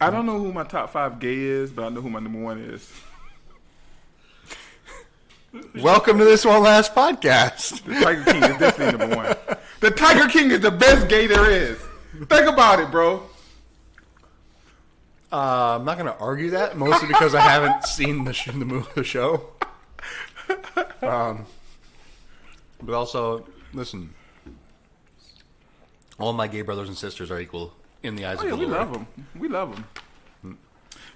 I don't know who my top 5 gay is, but I know who my number 1 is. Welcome to this one last podcast. The Tiger King is definitely number 1. The Tiger King is the best gay there is. Think about it, bro. I'm not going to argue that, mostly because I haven't seen the show. But also, listen, all my gay brothers and sisters are equal in the eyes of the Lord. We love them. We love them.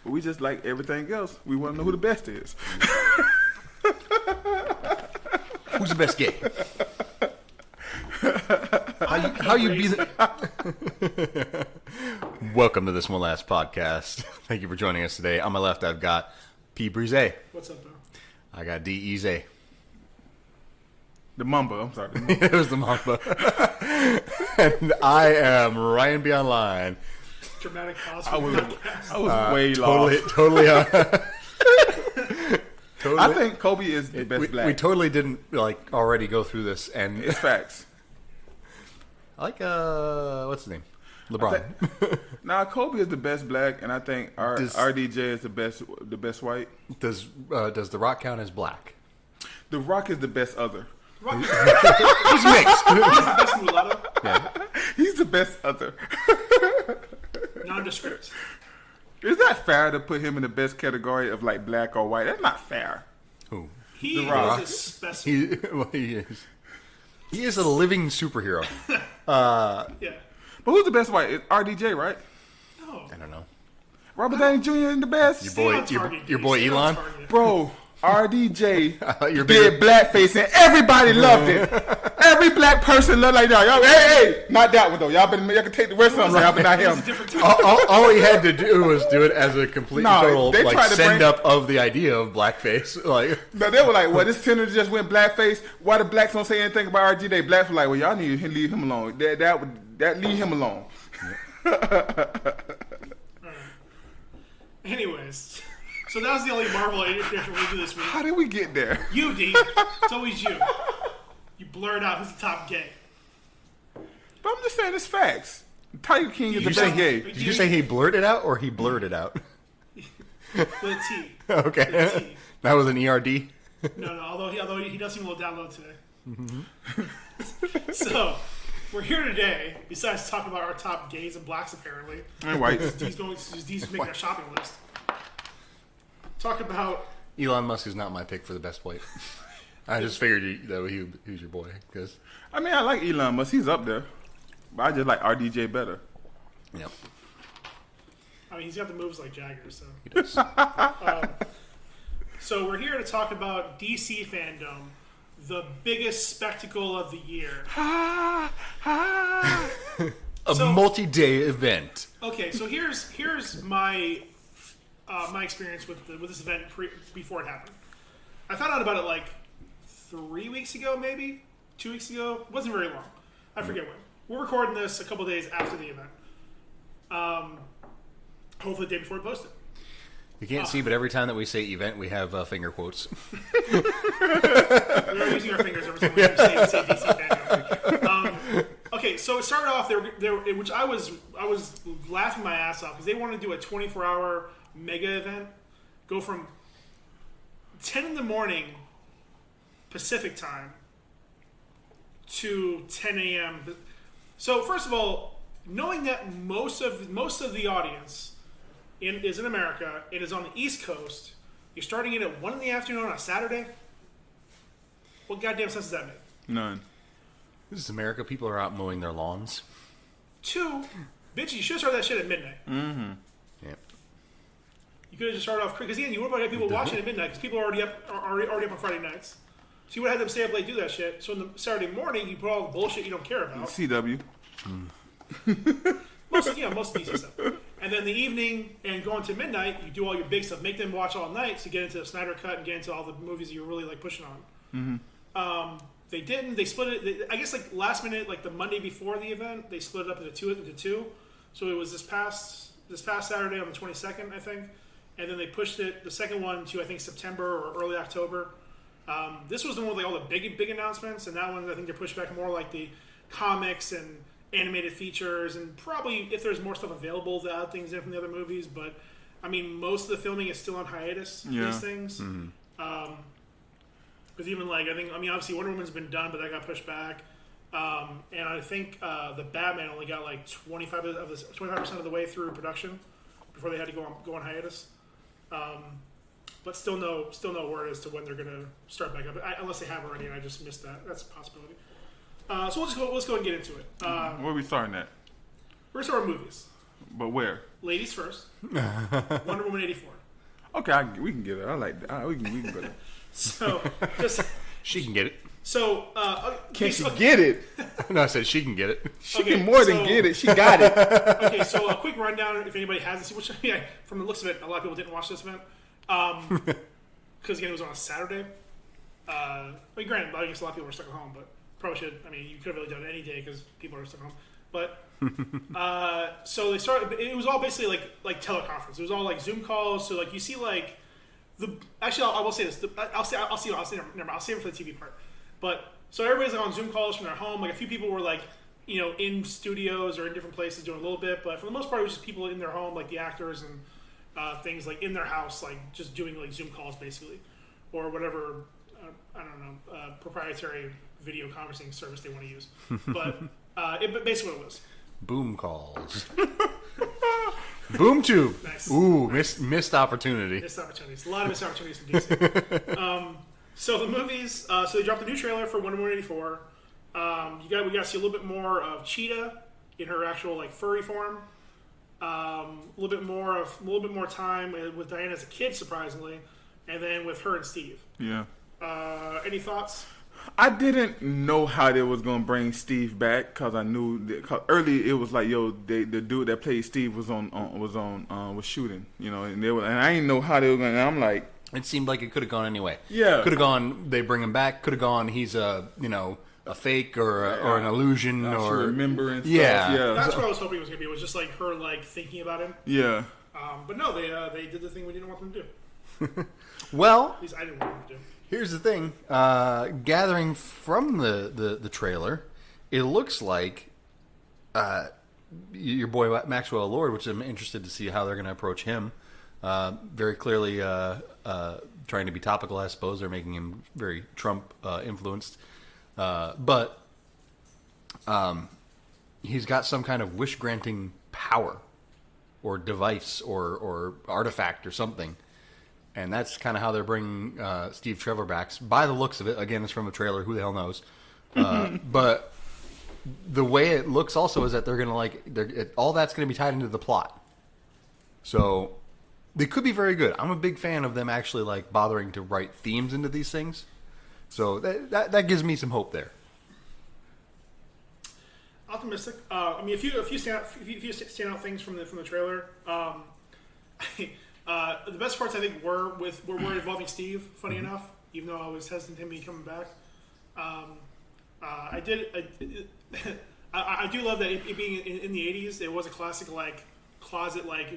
But we just like everything else. We want to know who the best is. Who's the best gay? How you be the... Welcome to this one last podcast. Thank you for joining us today. On my left, I've got P. Brise. What's up, bro? I got D. Eze. The Mamba, I'm sorry. It was the Mamba. And I am Ryan B. Online. Dramatic pause. I was way lost. Totally. I think Kobe is the best black. We totally didn't already go through this, and it's facts. I like what's his name? LeBron. Kobe is the best black, and I think RDJ is the best white. Does The Rock count as black? The Rock is the best other. He's mixed. He's the best mulatto. Yeah. He's the best other. Nondescript. Is that fair to put him in the best category of like black or white? That's not fair. Who? He The Rock. is a specimen. He is. He is a living superhero. Yeah. But who's the best white? It's RDJ, right? No. I don't know. Robert Downey Jr. is the best. Your boy Elon? Bro, RDJ You're did blackface and everybody loved it. Every black person loved like that. Y'all, hey, not that one though. Y'all can take the rest of them, but not him. All he had to do was do it as a complete total send up of the idea of blackface. No, they were like, well, this senator just went blackface. Why the blacks don't say anything about RDJ? Blacks were like, well, y'all need to leave him alone. That leave him alone. Anyways, so that was the only Marvel interference we do this week. How did we get there? You, D. It's always you. You blurred out who's the top gay. But I'm just saying it's facts. Tiger King is the best gay. Did you say he blurted out or he blurred it out? With a T. Okay. With a T. That was an ERD? No. Although he does seem a little down low today. Mm-hmm. So, we're here today, besides talking about our top gays and blacks, apparently. And whites. D's making a shopping list. Talk about... Elon Musk is not my pick for the best white. I just figured he was your boy. Cause... I mean, I like Elon Musk. He's up there. But I just like RDJ better. Yep. I mean, he's got the moves like Jagger, so... He does. So we're here to talk about DC Fandome, the biggest spectacle of the year. A multi-day event. Okay, so here's my my experience with this event before it happened. I found out about it like 3 weeks ago, maybe 2 weeks ago. It wasn't very long. I forget when. We're recording this a couple days after the event. Hopefully the day before we post it. You can't see, but every time that we say event, we have finger quotes. We're using our fingers every time we say DC Fandome. Okay, so it started off which I was laughing my ass off because they wanted to do a 24-hour mega event, go from 10 in the morning Pacific time to 10 a.m. So first of all, knowing that most of the audience is in America, it is on the East Coast, you're starting it at 1 in the afternoon on a Saturday? What goddamn sense does that make? None. This is America. People are out mowing their lawns. 2, bitch, you should have started that shit at midnight. Mm-hmm. Yep. You could have just started off quick. Because again, you would have got people watching at midnight because people are already up on Friday nights. So you would have had them stay up late, do that shit. So in the Saturday morning, you put all the bullshit you don't care about. CW. Most DC stuff. And then the evening and going to midnight, you do all your big stuff. Make them watch all night to get into the SNYDER Cut and get into all the movies you're really like pushing on. Mm-hmm. They didn't. They split it. I guess like last minute, like the Monday before the event, they split it up into two. So it was this past Saturday on the 22nd, I think, and then they pushed it the second one to I think September or early October. This was the one with like all the big announcements, and that one I think they pushed back more like the comics and animated features, and probably if there's more stuff available to add things in from the other movies. But I mean, most of the filming is still on hiatus. These things. Because even like obviously Wonder Woman's been done, but that got pushed back. And I think the Batman only got like 25% of the way through production before they had to go on hiatus. But still no word as to when they're gonna start back up, unless they have already, and I just missed that. That's a possibility. So let's go and get into it. Where are we starting at? We're gonna start with movies. But where? Ladies first. Wonder Woman 84. Okay, we can get it. I like that. We can go there. So just She can get it. so Can she get it? No, I said she can get it. She can more than get it. She got it. Okay, so a quick rundown if anybody hasn't seen, which from the looks of it, a lot of people didn't watch this event. Because again, it was on a Saturday. Granted, I guess a lot of people were stuck at home, but probably should. I mean, you could have really done it any day because people are stuck at home. But so they started. It was all basically like teleconference. It was all like Zoom calls. So like you see like I will say this. I'll save it for the TV part. But so everybody's like on Zoom calls from their home. Like a few people were like in studios or in different places doing a little bit, but for the most part, it was just people in their home, like the actors and things like in their house, like just doing like Zoom calls basically, or whatever proprietary video conferencing service they want to use. But basically what it was. Boom calls. Boom tube. Nice. Ooh, missed opportunity. Missed opportunities. A lot of missed opportunities from DC. So the movies. So they dropped a new trailer for Wonder Woman 84. We got to see a little bit more of Cheetah in her actual like furry form. A little bit more time with Diana as a kid, surprisingly, and then with her and Steve. Yeah. Any thoughts? I didn't know how they was gonna bring Steve back because I knew cause early it was like the dude that played Steve was shooting, and I didn't know how they were gonna. And I'm like, it seemed like it could have gone anyway. Yeah, could have gone. They bring him back. Could have gone. He's a fake or an illusion or remember and stuff. Yeah. That's what I was hoping it was gonna be. It was just like her like thinking about him. Yeah. But no, they did the thing we didn't want them to do. Well, at least I didn't want them to do. Here's the thing. Gathering from the trailer, it looks like your boy Maxwell Lord, which I'm interested to see how they're going to approach him. Very clearly trying to be topical, I suppose. They're making him very Trump influenced. But he's got some kind of wish-granting power or device or artifact or something. And that's kind of how they're bringing Steve Trevor back. By the looks of it, again, it's from a trailer. Who the hell knows? But the way it looks also is that they're going to all that's going to be tied into the plot. So they could be very good. I'm a big fan of them actually bothering to write themes into these things. So that gives me some hope there. Optimistic. I mean, a few standout things from the trailer. The best parts I think were involving Steve. Funny enough, even though I was hesitant him coming back, I do love that it being in the '80s. It was a classic closet like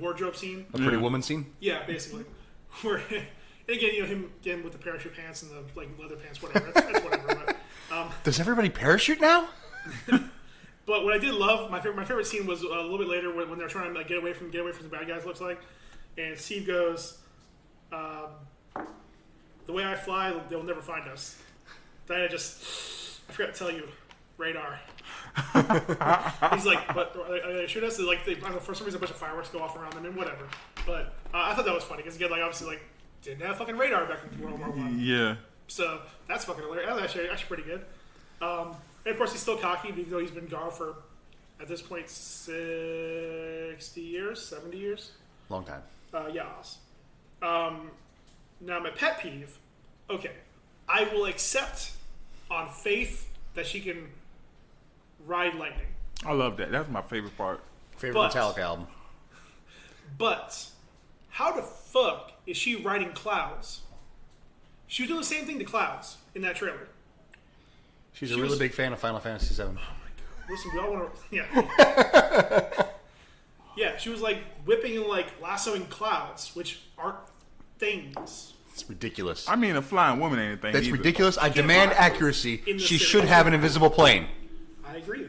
wardrobe scene. A Pretty Woman scene. Yeah, basically. Where and again, him again with the parachute pants and the leather pants, whatever. That's whatever. But, does everybody parachute now? But what I did love, my favorite scene was a little bit later when they're trying to get away from the bad guys. Looks like, and Steve goes, "The way I fly, they'll never find us." Diana I forgot to tell you, radar. He's like, "But shoot us!" For some reason, a bunch of fireworks go off around them and whatever. But I thought that was funny because again, obviously, didn't have fucking radar back in World War I. Yeah. So that's fucking hilarious. That was actually pretty good. And of course, he's still cocky, even though he's been gone for, at this point, 60 years, 70 years. Long time. Yes. Now, my pet peeve, okay, I will accept on faith that she can ride lightning. I love that. That's my favorite part. Favorite Metallica album. But how the fuck is she riding clouds? She was doing the same thing to clouds in that trailer. She's a really big fan of Final Fantasy VII. Oh my god! Listen, we all want to. Yeah. Yeah, she was whipping and lassoing clouds, which aren't things. It's ridiculous. I mean, a flying woman ain't a thing. That's either. ridiculous. I demand accuracy. In the She city. should have an invisible plane. I agree.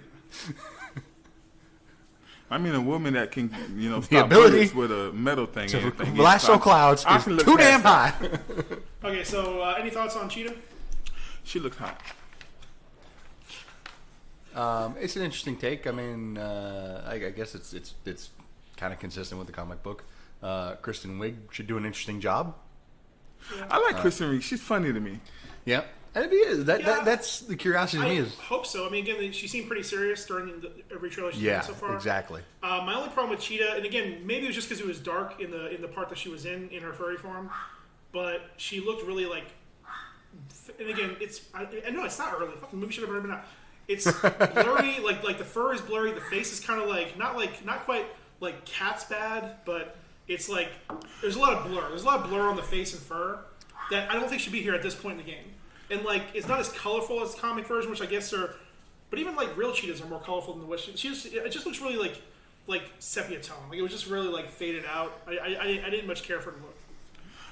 I mean, a woman that can, the stop ability bullets with a metal thing. to and everything. lasso clouds I is can look too damn past high. Okay, so any thoughts on Cheetah? She looks hot. It's an interesting take. I mean, I guess it's kind of consistent with the comic book. Kristen Wiig should do an interesting job. Yeah. I like Kristen Wiig. She's funny to me. Yeah, that's the curiosity to me I is. hope so. I mean, again, she seemed pretty serious during every trailer she's Yeah, done so far. exactly. My only problem with Cheetah, and again, maybe it was just because it was dark in the part that she was in her furry form, but she looked really like. And again, I know it's not early. Fucking movie should have already been out. It's blurry, like the fur is blurry. The face is kind of not quite like cat's bad, but it's like there's a lot of blur. There's a lot of blur on the face and fur that I don't think should be here at this point in the game. And like it's not as colorful as the comic version, which I guess are. But even like real cheetahs are more colorful than the what it just looks really like sepia tone. Like it was just really like faded out. I didn't much care for the look.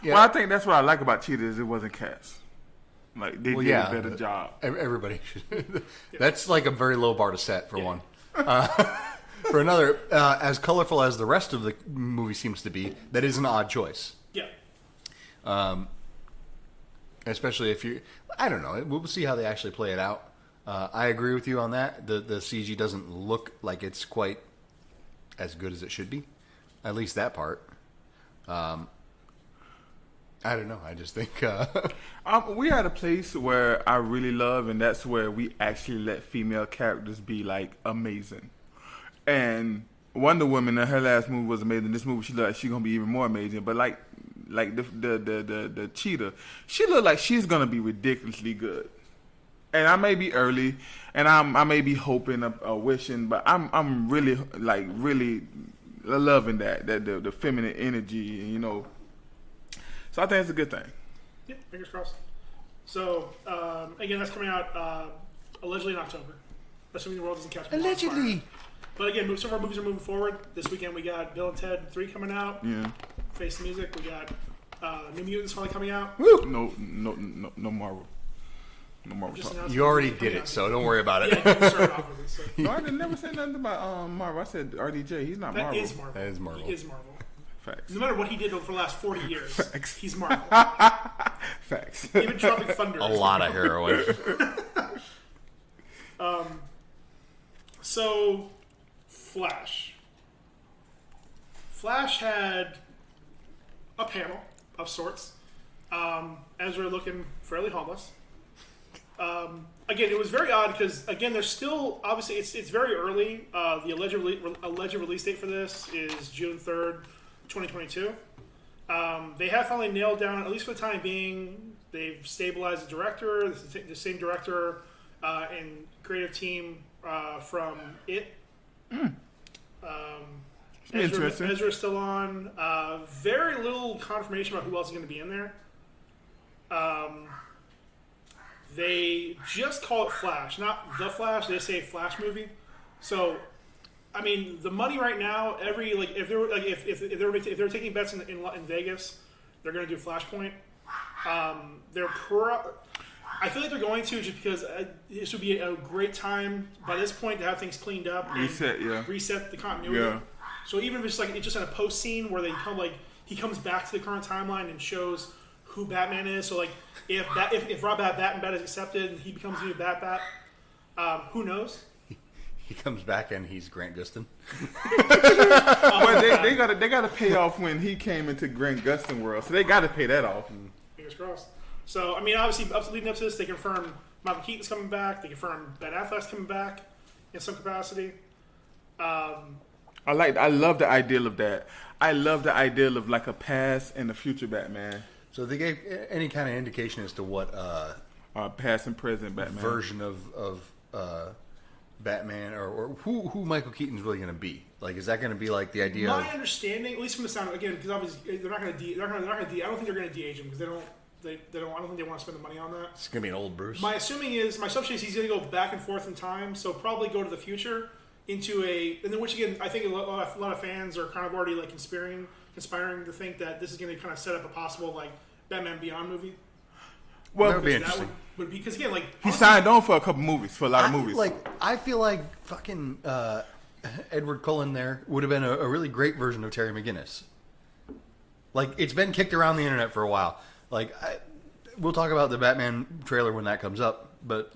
Yeah. Well, I think that's what I like about Cheetah is it wasn't cats. Like they did a better job. Everybody should. That's like a very low bar to set for one. For another, as colorful as the rest of the movie seems to be, that is an odd choice. Yeah. Especially if you, I don't know. We'll see how they actually play it out. I agree with you on that. The CG doesn't look like it's quite as good as it should be. At least that part. I don't know. I just think We at a place where I really love, and that's where we actually let female characters be like amazing. And Wonder Woman in her last movie was amazing. This movie she looked like she's gonna be even more amazing. But like the Cheetah, she looked like she's gonna be ridiculously good. And I may be early, and I may be hoping or wishing, but I'm really loving that the feminine energy, So I think it's a good thing. Yeah, fingers crossed. So again, that's coming out allegedly in October. Assuming the world doesn't catch me. allegedly. But again, some of our movies are moving forward. This weekend we got Bill and Ted 3 coming out. Yeah. Face the Music. We got New Mutants finally coming out. Woo! No Marvel. No Marvel Just talk. announced You already coming did it, out. so don't worry about it. Yeah, you can start off with it. So. No, I didn't never say nothing about Marvel. I said RDJ. He's not That Marvel. is Marvel. That is Marvel. He is Marvel. Facts. No matter what he did for the last 40 years, Facts. he's Marvel. Facts. Even Tropic Thunder. A is lot Marvel. of heroin. So, Flash. Flash had a panel of sorts. Ezra looking fairly homeless. Again, it was very odd because again, there's still obviously it's very early. The alleged release date for this is June 3rd, 2022. They have finally nailed down, at least for the time being, they've stabilized the director, the same director and creative team from It. Interesting. Ezra's still on. Very little confirmation about who else is going to be in there. They just call it Flash, not The Flash. They say Flash movie. So, I mean, the money right now, if they were taking bets in Vegas, they're going to do Flashpoint. I feel like they're going to just because this would be a great time by this point to have things cleaned up, and reset the continuity. Yeah. So even if it's just in a post scene where he comes back to the current timeline and shows who Batman is. So like if Rob Bat is accepted and he becomes the new Bat, who knows? He comes back and he's Grant Gustin. Well, they gotta pay off when he came into Grant Gustin world, so they gotta pay that off. Fingers crossed. So I mean, obviously, leading up to this, they confirmed Michael Keaton's coming back. They confirmed Ben Affleck's coming back in some capacity. I love the ideal of that. I love the ideal of like a past and a future Batman. So they gave any kind of indication as to what Past and present Batman version of Batman or who Michael Keaton's really going to be? Like, is that going to be like the idea? My understanding, at least from the sound, again, because obviously they're not going to I don't think they're going to de-age him because they don't. I don't think they want to spend the money on that. It's going to be an old Bruce. My assumption is he's going to go back and forth in time, so probably go to the future into and then which again I think a lot of fans are kind of already like conspiring to think that this is going to kind of set up a possible like Batman Beyond movie. Well, that would be That interesting. would because again, like he signed on for a couple movies, for a lot of movies. I feel like fucking Edward Cullen there would have been a really great version of Terry McGinnis. Like, it's been kicked around the internet for a while. Like, we'll talk about the Batman trailer when that comes up. But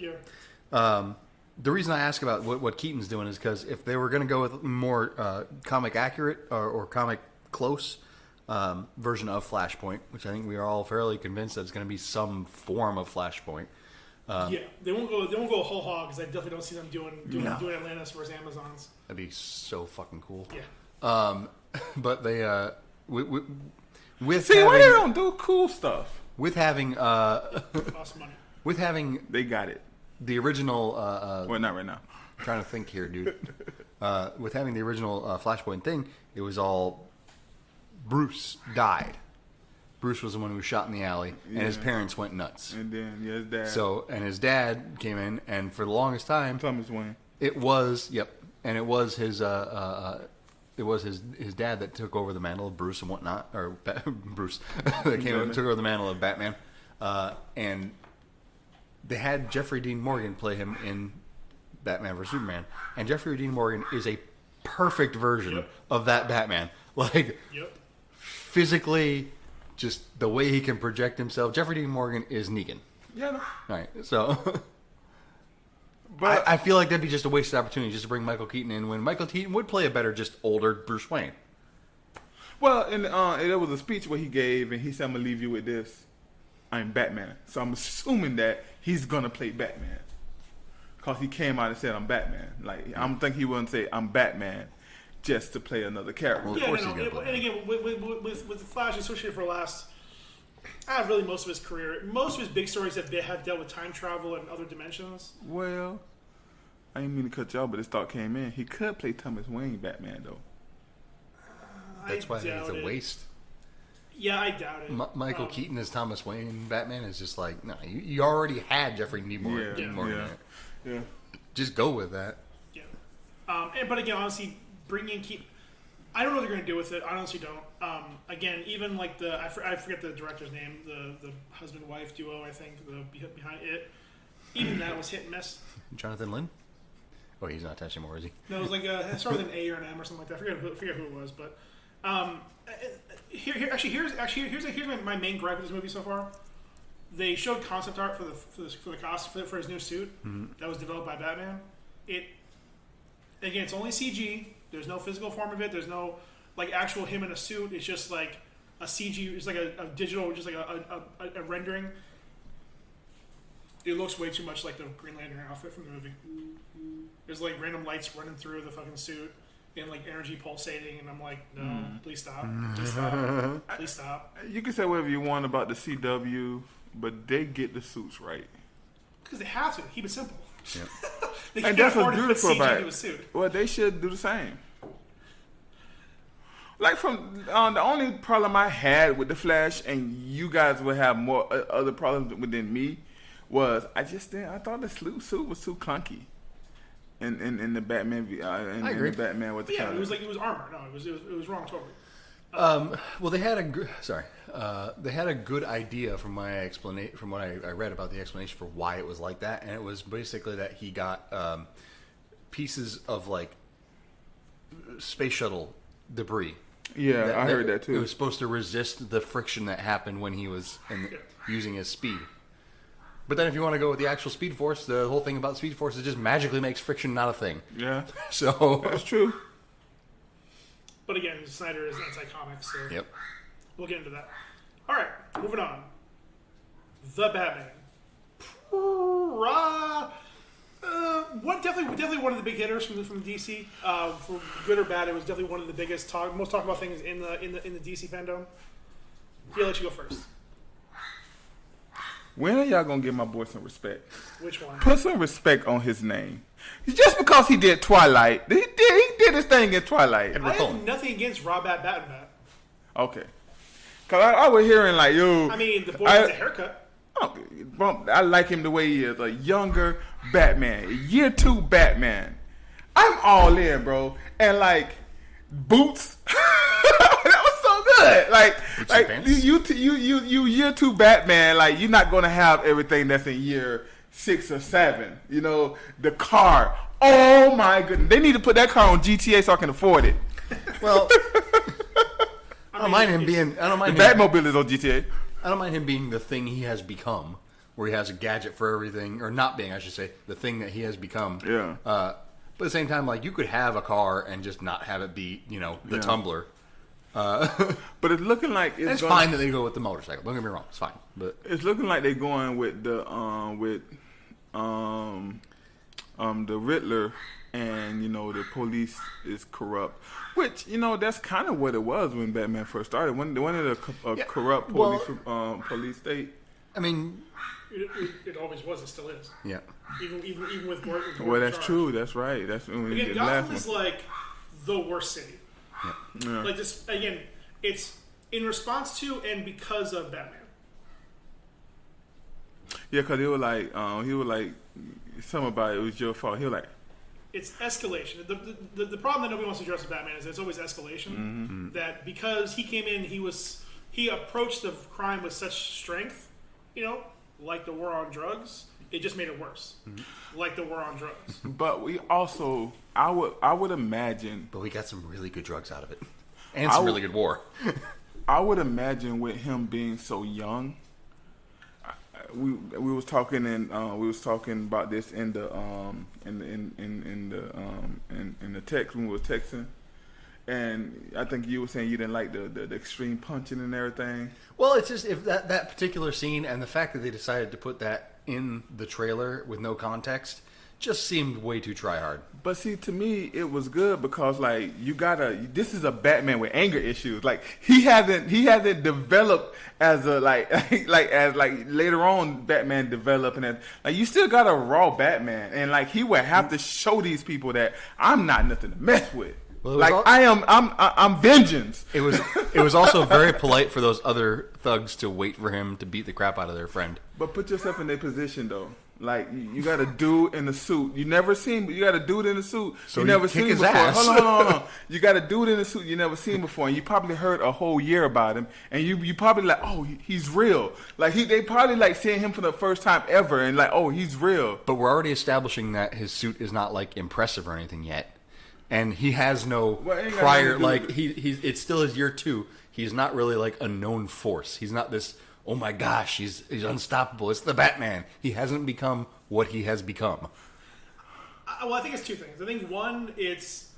the reason I ask about what Keaton's doing is because if they were going to go with more comic accurate or comic close version of Flashpoint, which I think we are all fairly convinced that it's going to be some form of Flashpoint. they won't go whole hog because I definitely don't see them doing Atlantis versus Amazons. That'd be so fucking cool. Yeah. But they See, why they don't do cool stuff? with having Cost money. with having They got it. the original Well, not right now. trying to think here, dude. With having the original Flashpoint thing, it was all Bruce died. Bruce was the one who was shot in the alley, and his parents went nuts. And then his dad. So, and his dad came in, and for the longest time, Thomas Wayne. it was and it was his his dad that took over the mantle of Bruce and whatnot, or Bruce that came in and took over the mantle of Batman, and they had Jeffrey Dean Morgan play him in Batman vs Superman, and Jeffrey Dean Morgan is a perfect version of that Batman, like physically, just the way he can project himself. Jeffrey Dean Morgan is Negan. Yeah, no. All right, so. But I feel like that'd be just a wasted opportunity just to bring Michael Keaton in when Michael Keaton would play a better, just older Bruce Wayne. well, and there was a speech where he gave, and he said, "I'm gonna leave you with this. I'm Batman." So I'm assuming that he's gonna play Batman, cause he came out and said, "I'm Batman." Like, I don't think he wouldn't say, "I'm Batman," just to play another character. Well, Yeah, course no, he's gonna play and again, with the Flash, especially for the last, really most of his career, most of his big stories have dealt with time travel and other dimensions. Well, I didn't mean to cut y'all, but this thought came in. He could play Thomas Wayne Batman, though. That's why I think it's doubt a it. waste. Yeah, I doubt it. Michael Keaton as Thomas Wayne Batman is just like, no, you already had Jeffrey Dean Morgan in it. Yeah. Just go with that. Yeah. But again, honestly, bringing Keaton, I don't know what they're going to do with it. I honestly don't. Again, even like I forget the director's name, the husband-wife duo, I think, behind it. Even that was hit and miss. Jonathan Lynn? Oh, he's not attached anymore, is he? No, it was like it started with an A or an M or something like that. I forget who it was, but here's my main gripe with this movie so far. They showed concept art for his new suit that was developed by Batman. It's only CG. There's no physical form of it. There's no like actual him in a suit. It's just like a CG. It's like a digital, just like a rendering. It looks way too much like the Green Lantern outfit from the movie. There's like random lights running through the fucking suit and like energy pulsating, and I'm like, no, please stop. Please stop. Please stop. You can say whatever you want about the CW, but they get the suits right. Because they have to keep it simple. Yeah. They And can't that's afford what's to put beautiful CG about into a it. suit. Well, they should do the same. Like from the only problem I had with the Flash, and you guys would have more other problems than me, was I thought the suit was too clunky. In the Batman, I agree. in the Batman with the Yeah, kind it was armor. No, it was wrong totally. Well, they had a good idea from my explanation, from what I read about the explanation for why it was like that, and it was basically that he got pieces of like space shuttle debris. Yeah, I heard that too. It was supposed to resist the friction that happened when he was using his speed. But then if you want to go with the actual Speed Force, the whole thing about Speed Force is just magically makes friction not a thing. Yeah, So that's true. But again, Snyder is anti-comics, so Yep. we'll get into that. All right, moving on. The Batman. Definitely one of the big hitters from DC. For good or bad, it was definitely one of the biggest most talked about things in the DC fandom. Here, I'll let you go first. When are y'all gonna give my boy some respect? Which one? Put some respect on his name. Just because he did Twilight, he did his thing in Twilight. I have nothing against Rob Batman. Okay, cause I was hearing like, yo. I mean, the boy with the haircut. I like him the way he is, a younger Batman, year 2 Batman. I'm all in, bro, and like boots. That was so good. Like pants? you year 2 Batman. Like you're not gonna have everything that's in year 6 or 7. You know, the car. Oh my goodness, they need to put that car on GTA so I can afford it. Well, I don't mind him being. I don't mind The him, Batmobile is on GTA. I don't mind him being the thing he has become, where he has a gadget for everything, or not being, I should say, the thing that he has become. Yeah. But at the same time, like you could have a car and just not have it be, the tumbler. But it's looking like It's fine that they go with the motorcycle. Don't get me wrong, it's fine. But it's looking like they're going with the Riddler, and the police is corrupt, which that's kind of what it was when Batman first started. When it a corrupt police state. I mean, It always was. It still is. yeah. Even with Gordon. Well, that's true. That's right. That's when Again, Gotham is like the worst city. Yeah. Like just again, it's in response to and because of Batman. Yeah, because he was like something about it was your fault. He was like, it's escalation. The problem that nobody wants to address with Batman is that it's always escalation. Mm-hmm. That because he came in, he approached the crime with such strength, like the war on drugs. It just made it worse, like the war on drugs. but we also, I would imagine, But we got some really good drugs out of it, and some really good war. I would imagine with him being so young. We was talking about this in the text when we were texting, and I think you were saying you didn't like the extreme punching and everything. Well, it's just if that particular scene and the fact that they decided to put that in the trailer with no context just seemed way too try hard. But see, to me, it was good because like this is a Batman with anger issues. Like he hasn't developed as a as later on Batman developed, and like you still got a raw Batman, and like he would have to show these people that I'm not nothing to mess with. Well, like I'm vengeance. It was also very polite for those other thugs to wait for him to beat the crap out of their friend. But put yourself in their position though. Like you got a dude in a suit. You got a dude in a suit. So you never kick seen his before. ass. Hold on. You got a dude in a suit you never seen before, and you probably heard a whole year about him, and you probably like, oh, he's real. Like they probably like seeing him for the first time ever, and like, oh, he's real. But we're already establishing that his suit is not like impressive or anything yet, and he has no prior like he's it's still his year 2. He's not really like a known force. He's not this. Oh my gosh, he's unstoppable. It's the Batman. He hasn't become what he has become. Well, I think it's two things. I think one, it's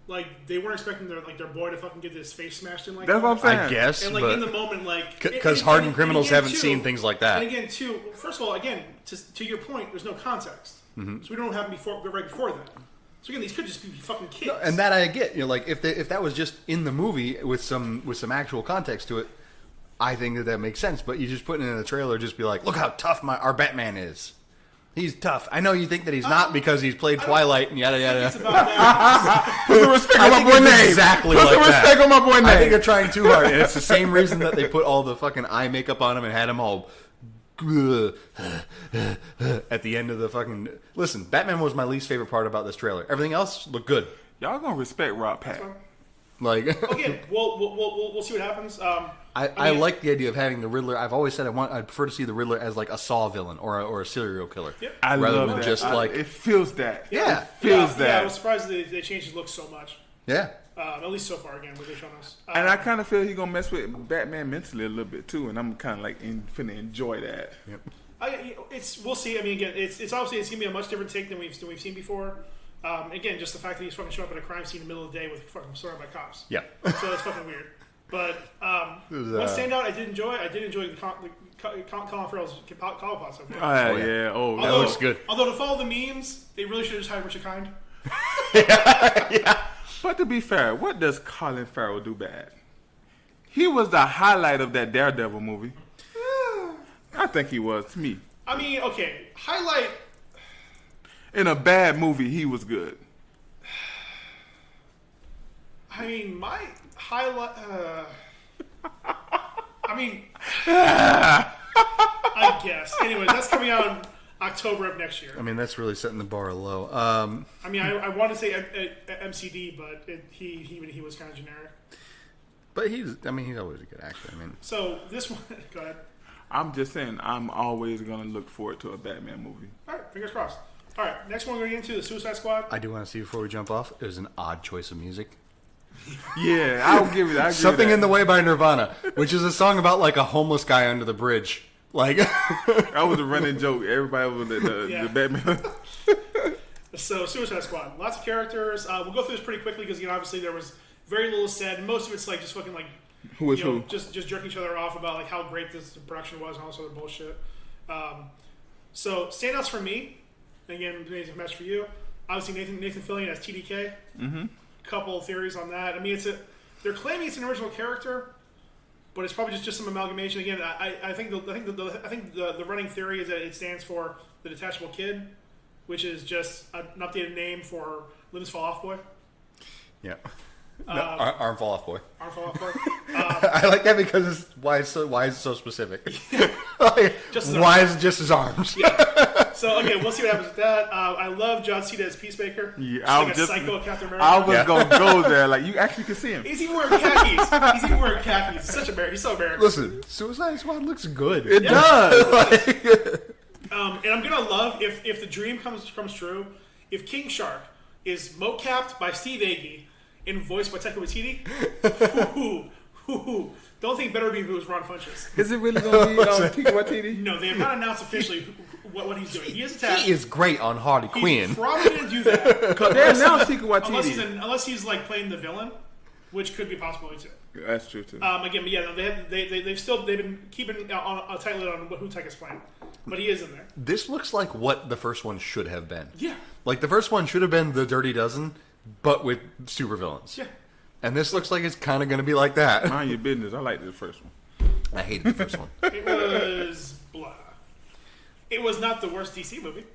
like they weren't expecting their boy to fucking get his face smashed in like That's that. what I'm saying. I guess, And like but in the moment, like because hardened criminals haven't seen things like that. And again, too, first of all, again to your point, there's no context, so we don't have them right before that. So again, these could just be fucking kids. No, and that I get. Like if that was just in the movie with some actual context to it, I think that makes sense. But you just put it in a trailer, just be like, look how tough our Batman is. He's tough. I know you think that he's not because he's played Twilight and yada yada. It's about that. Put some respect on my boy name. Exactly Put like some that. respect on my boy name. I think they're trying too hard, and it's the same reason that they put all the fucking eye makeup on him and had him all at the end of the fucking. Listen, Batman was my least favorite part about this trailer. Everything else looked good. Y'all gonna respect Rob Pack. Like Again, we'll see what happens. I like the idea of having the Riddler. I've always said I'd prefer to see the Riddler as like a Saw villain or a serial killer. Yep. I rather love than that. just like it feels that. Yeah. It feels Yeah, I that. was surprised that they changed his look so much. yeah. At least so far, again, what they've shown us. And I kind of feel he's gonna mess with Batman mentally a little bit too, and I'm kind of like finna enjoy that. Yep. We'll see. I mean, again, it's obviously it's gonna be a much different take than we've seen before. Again, just the fact that he's fucking showing up at a crime scene in the middle of the day with fucking surrounded by cops. Yeah. So that's fucking weird. But one standout I did enjoy. The Colin Farrell's Cobblepot so far. Oh yeah. Oh, That looks good. Although to follow the memes, they really should have just hired Richard Kind. Yeah. But to be fair, what does Colin Farrell do bad? He was the highlight of that Daredevil movie. I think he was, to me. I mean, okay, highlight. In a bad movie, he was good. I mean, my highlight. I guess. Anyway, that's coming out in October of next year. I mean, that's really setting the bar low. I mean, I want to say MCD, but he was kind of generic. But he's always a good actor. I mean, So this one, go ahead. I'm just saying, I'm always gonna look forward to a Batman movie. All right, fingers crossed. All right, next one we're going to get into the Suicide Squad. I do want to see before we jump off. It was an odd choice of music. Yeah, I'll give it. Something in the Way by Nirvana, which is a song about like a homeless guy under the bridge. Like That was a running joke. Everybody was the Batman. So Suicide Squad, lots of characters. We'll go through this pretty quickly because obviously there was very little said. Most of it's like just fucking like Who is who? just jerking each other off about like how great this production was and all this other bullshit. So standouts for me, again, amazing match for you. Obviously Nathan Fillion as TDK. Mm-hmm. Couple theories on that. I mean, they're claiming it's an original character, but it's probably just some amalgamation. Again, I think the running theory is that it stands for the Detachable Kid, which is just an updated name for Limbs Fall Off Boy. yeah, arm fall off boy. Arm Fall Off Boy. I like that because why is it so specific? Just why is it just his arms? Yeah. So okay, we'll see what happens with that. I love John Cena as Peacemaker. Yeah, Just like a psycho Captain America. I was gonna go there. Like you actually can see him. He's even wearing khakis. He's such He's so American. Listen, Suicide Squad looks good. It does. And I'm gonna love if the dream comes true. If King Shark is mocapped by Steve Agee and voiced by Taika Waititi, don't think better be if it was Ron Funches. Is it really gonna be Taika Waititi? No, they have not announced officially what he's doing. He is attached. He is great on Harley Quinn. He's probably gonna do that They announced Taika Waititi. unless he's like playing the villain, which could be a possibility too. That's true too. Again, but yeah, no, they've been keeping on a tight lid on who Taika's playing, but he is in there. This looks like what the first one should have been. Yeah. Like the first one should have been the Dirty Dozen, but with supervillains. Yeah. And this looks like it's kind of going to be like that. Mind your business. I like the first one. I hated the first one. It was blah. It was not the worst DC movie.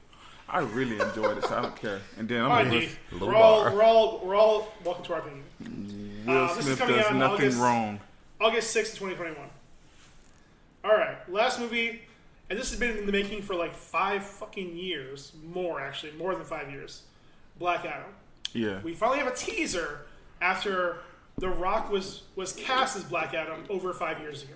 I really enjoyed it, so I don't care. And then All I'm right, gonna Dave. Low We're bar. all welcome to our opinion. Will this is Smith coming does out in nothing August. wrong. August 6th, 2021. All right, last movie, and this has been in the making for like 5 fucking years. More than 5 years. Black Adam. Yeah. We finally have a teaser after The Rock was cast as Black Adam over 5 years ago.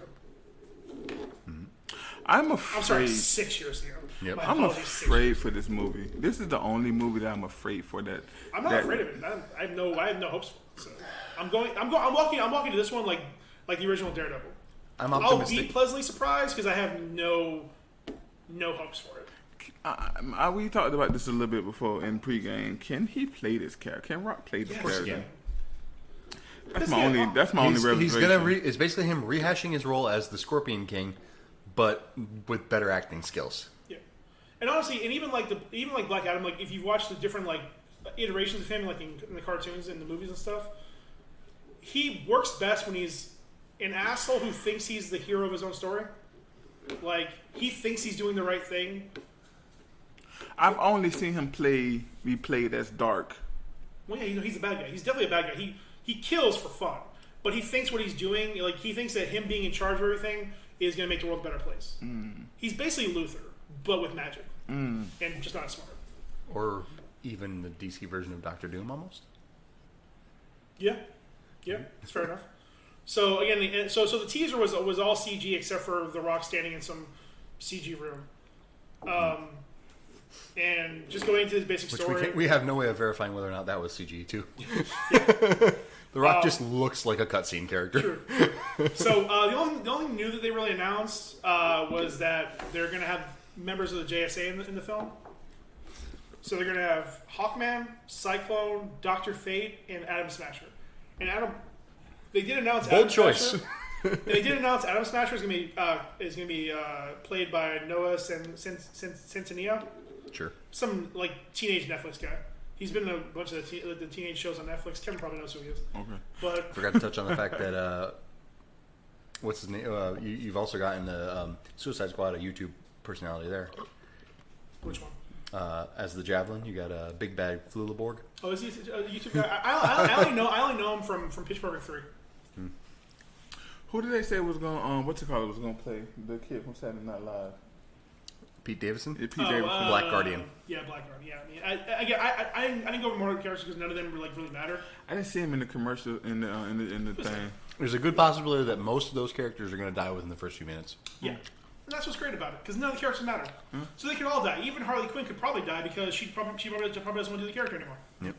I'm I'm sorry, afraid. 6 years ago. Yep. My I'm apologies, 6 years. afraid for this movie. This is the only movie that I'm afraid for. I'm not afraid of it. I have no hopes for it. So I'm walking to this one like the original Daredevil. I'm I'll optimistic. be pleasantly surprised because I have no hopes for it. We talked about this a little bit before in pregame. Can he play this character? Can Rock play this character? Yeah. That's my only reservation. He's gonna it's basically him rehashing his role as the Scorpion King, but with better acting skills. Yeah, and honestly, and even like Black Adam, like if you've watched the different like iterations of him, like in the cartoons and the movies and stuff, he works best when he's an asshole who thinks he's the hero of his own story. Like he thinks he's doing the right thing. I've only seen him be played as Dark. Well, yeah, he's a bad guy. He's definitely a bad guy. He kills for fun, but he thinks what he's doing, like he thinks that him being in charge of everything is going to make the world a better place. He's basically Luther, but with magic, and just not as smart. Or even the DC version of Doctor Doom, almost. Yeah, it's fair enough. So again, so the teaser was all CG except for The Rock standing in some CG room. And just going into the basic story. We have no way of verifying whether or not that was CG too. The Rock just looks like a cutscene character. True. So the only new that they really announced was that they're going to have members of the JSA in the film. So they're going to have Hawkman, Cyclone, Dr. Fate, and Atom Smasher. And they did announce Bold Atom choice. Smasher. They did announce Atom Smasher is going to be played by Noah Centineo. Sure. Some like teenage Netflix guy. He's been in a bunch of the teenage shows on Netflix. Kevin probably knows who he is. Okay. But Forgot to touch on the fact that what's his name? You've also got in the Suicide Squad a YouTube personality there. which one? As the Javelin, you got a Big Bad Fluleborg. Oh, is he a YouTube guy? I only know him from Pitch Perfect 3. Who did they say was going? Was going to play the kid from Saturday Night Live? Pete Davidson. Pete Davidson. Black Guardian. Yeah, Black Guardian. Yeah, I mean, I didn't go over more of the characters because none of them really mattered. I didn't see him in the commercial in the thing. There's a good possibility that most of those characters are going to die within the first few minutes. Yeah. And that's what's great about it, because none of the characters matter. So they could all die. Even Harley Quinn could probably die because she probably doesn't want to do the character anymore. Yep.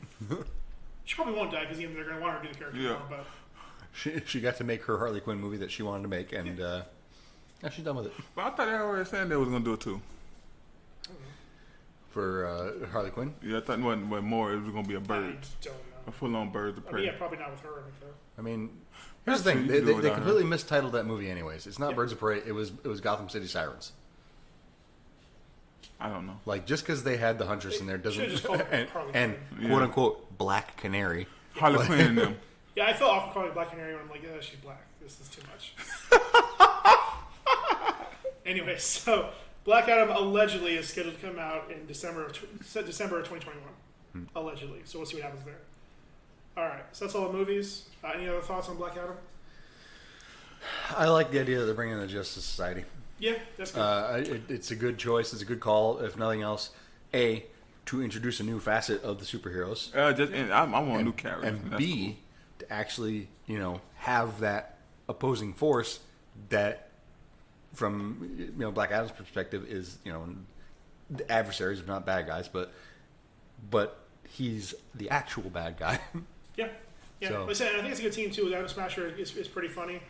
She probably won't die because they're going to want her to do the character anymore. But She got to make her Harley Quinn movie that she wanted to make, and now she's done with it. But I thought they were saying they was gonna do it too. For Harley Quinn? Yeah, I thought it wasn't more. It was gonna be a bird, I don't know. a full-on bird of I prey. mean, yeah, probably not with her. I mean, here's the thing: That's what you they do without completely mistitled that movie. Anyways, it's not Birds of Prey. It was Gotham City Sirens. I don't know. Like just because they had the Huntress in there Should've doesn't just called it Harley and Quinn. quote unquote Black Canary. Harley Quinn and them. Yeah, I felt awful calling Black Canary when I'm like, oh, she's black. This is too much. Anyway, so Black Adam allegedly is scheduled to come out in December of 2021. Allegedly. So we'll see what happens there. All right. So that's all the movies. Any other thoughts on Black Adam? I like the idea that they're bringing the Justice Society. Yeah, that's good. It's a good choice. It's a good call. If nothing else, to introduce a new facet of the superheroes, I want a new character. and That's B, to actually have that opposing force that, from Black Adam's perspective, is the adversaries, if not bad guys, but he's the actual bad guy. Yeah. So- Like I said, I think it's a good team too. Adam Smasher is pretty funny,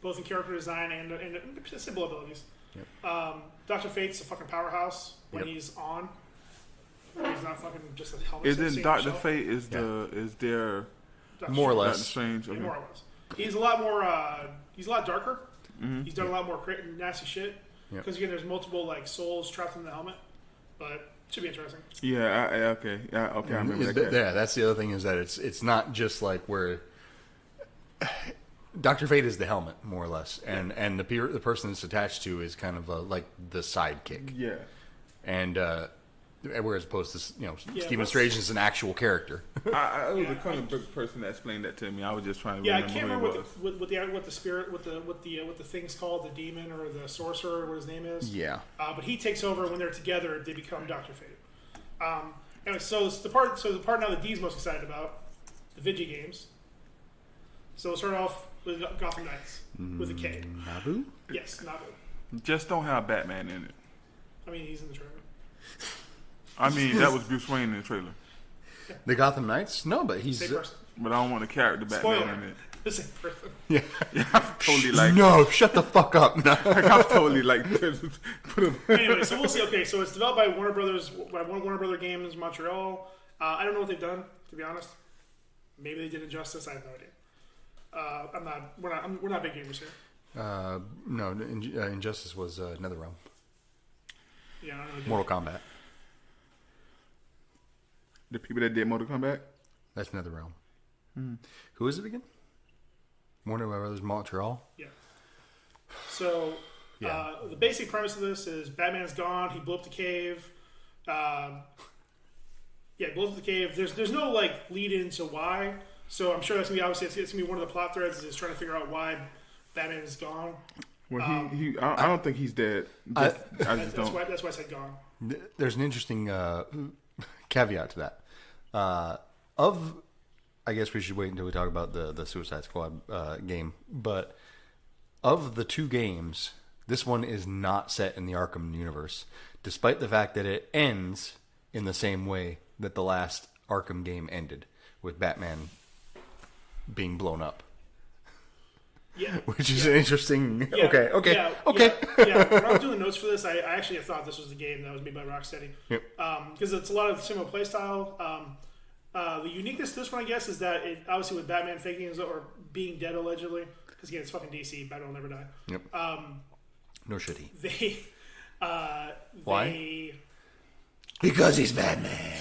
both in character design and simple abilities. Yep. Dr. Fate's a fucking powerhouse when Yep. he's on. He's not fucking just a helmet. Isn't Dr. Fate is their Dr. More or Strange. less. Dr. Strange? Yeah, Okay. more or less. He's a lot more. He's a lot darker. He's done a lot more nasty shit. Yep. Because again, there's multiple like souls trapped in the helmet, but it should be interesting. Yeah. Okay. I remember that. Yeah, that's the other thing is that it's not just like where Dr. Fate is the helmet, more or less, and the person it's attached to is kind of like the sidekick. Yeah. And whereas opposed to Stephen what's- Strange is an actual character. I was a comic book person that explained that to me. I was just trying to Yeah, I remember can't who remember it was. what the spirit, what the thing's called, the demon or the sorcerer, what his name is. Yeah. But he takes over when they're together. They become Dr. Fate. Anyway, so it's the part now that Dee's most excited about, the Vigi games. So we'll start off with Gotham Knights with a K. Nabu? Yes, Nabu. Just don't have Batman in it. I mean, he's in the trailer. I mean, that was Bruce Wayne in the trailer. The Gotham Knights? No, but he's Same person. But I don't want the character Batman Spoiler. in it. The same person. yeah. Yeah, I'm totally like, No, shut the fuck up. No. like I'm totally like, put him. Anyway, so we'll see. Okay, so it's developed by Warner Brothers, Warner Brother Games Montreal. I don't know what they've done, to be honest. Maybe they did Injustice. I have no idea. We're not big gamers here. No, Injustice was NetherRealm. Yeah, I don't know. Mortal Kombat. The people that did Mortal Kombat. That's NetherRealm. Who is it again? Warner Brothers Montreal. Yeah. So, Yeah. the basic premise of this is Batman's gone. He blew up the cave. He blew up the cave. There's no like lead into why. So I'm sure that's gonna be it's gonna be one of the plot threads is trying to figure out why Batman is gone. Well, I don't think he's dead. I just That's don't. why I said gone. There's an interesting caveat to that. I guess we should wait until we talk about the Suicide Squad game. But of the two games, this one is not set in the Arkham universe, despite the fact that it ends in the same way that the last Arkham game ended, with Batman being blown up. Yeah. Which is an interesting. Yeah, Okay. Yeah. When I was doing the notes for this, I actually thought this was the game that was made by Rocksteady. Yep. Because it's a lot of similar playstyle. The uniqueness to this one, I guess, is that it obviously with Batman faking his or being dead allegedly, because again, it's fucking DC. Batman will never die. Yep. No shitty. Why? Because he's Batman.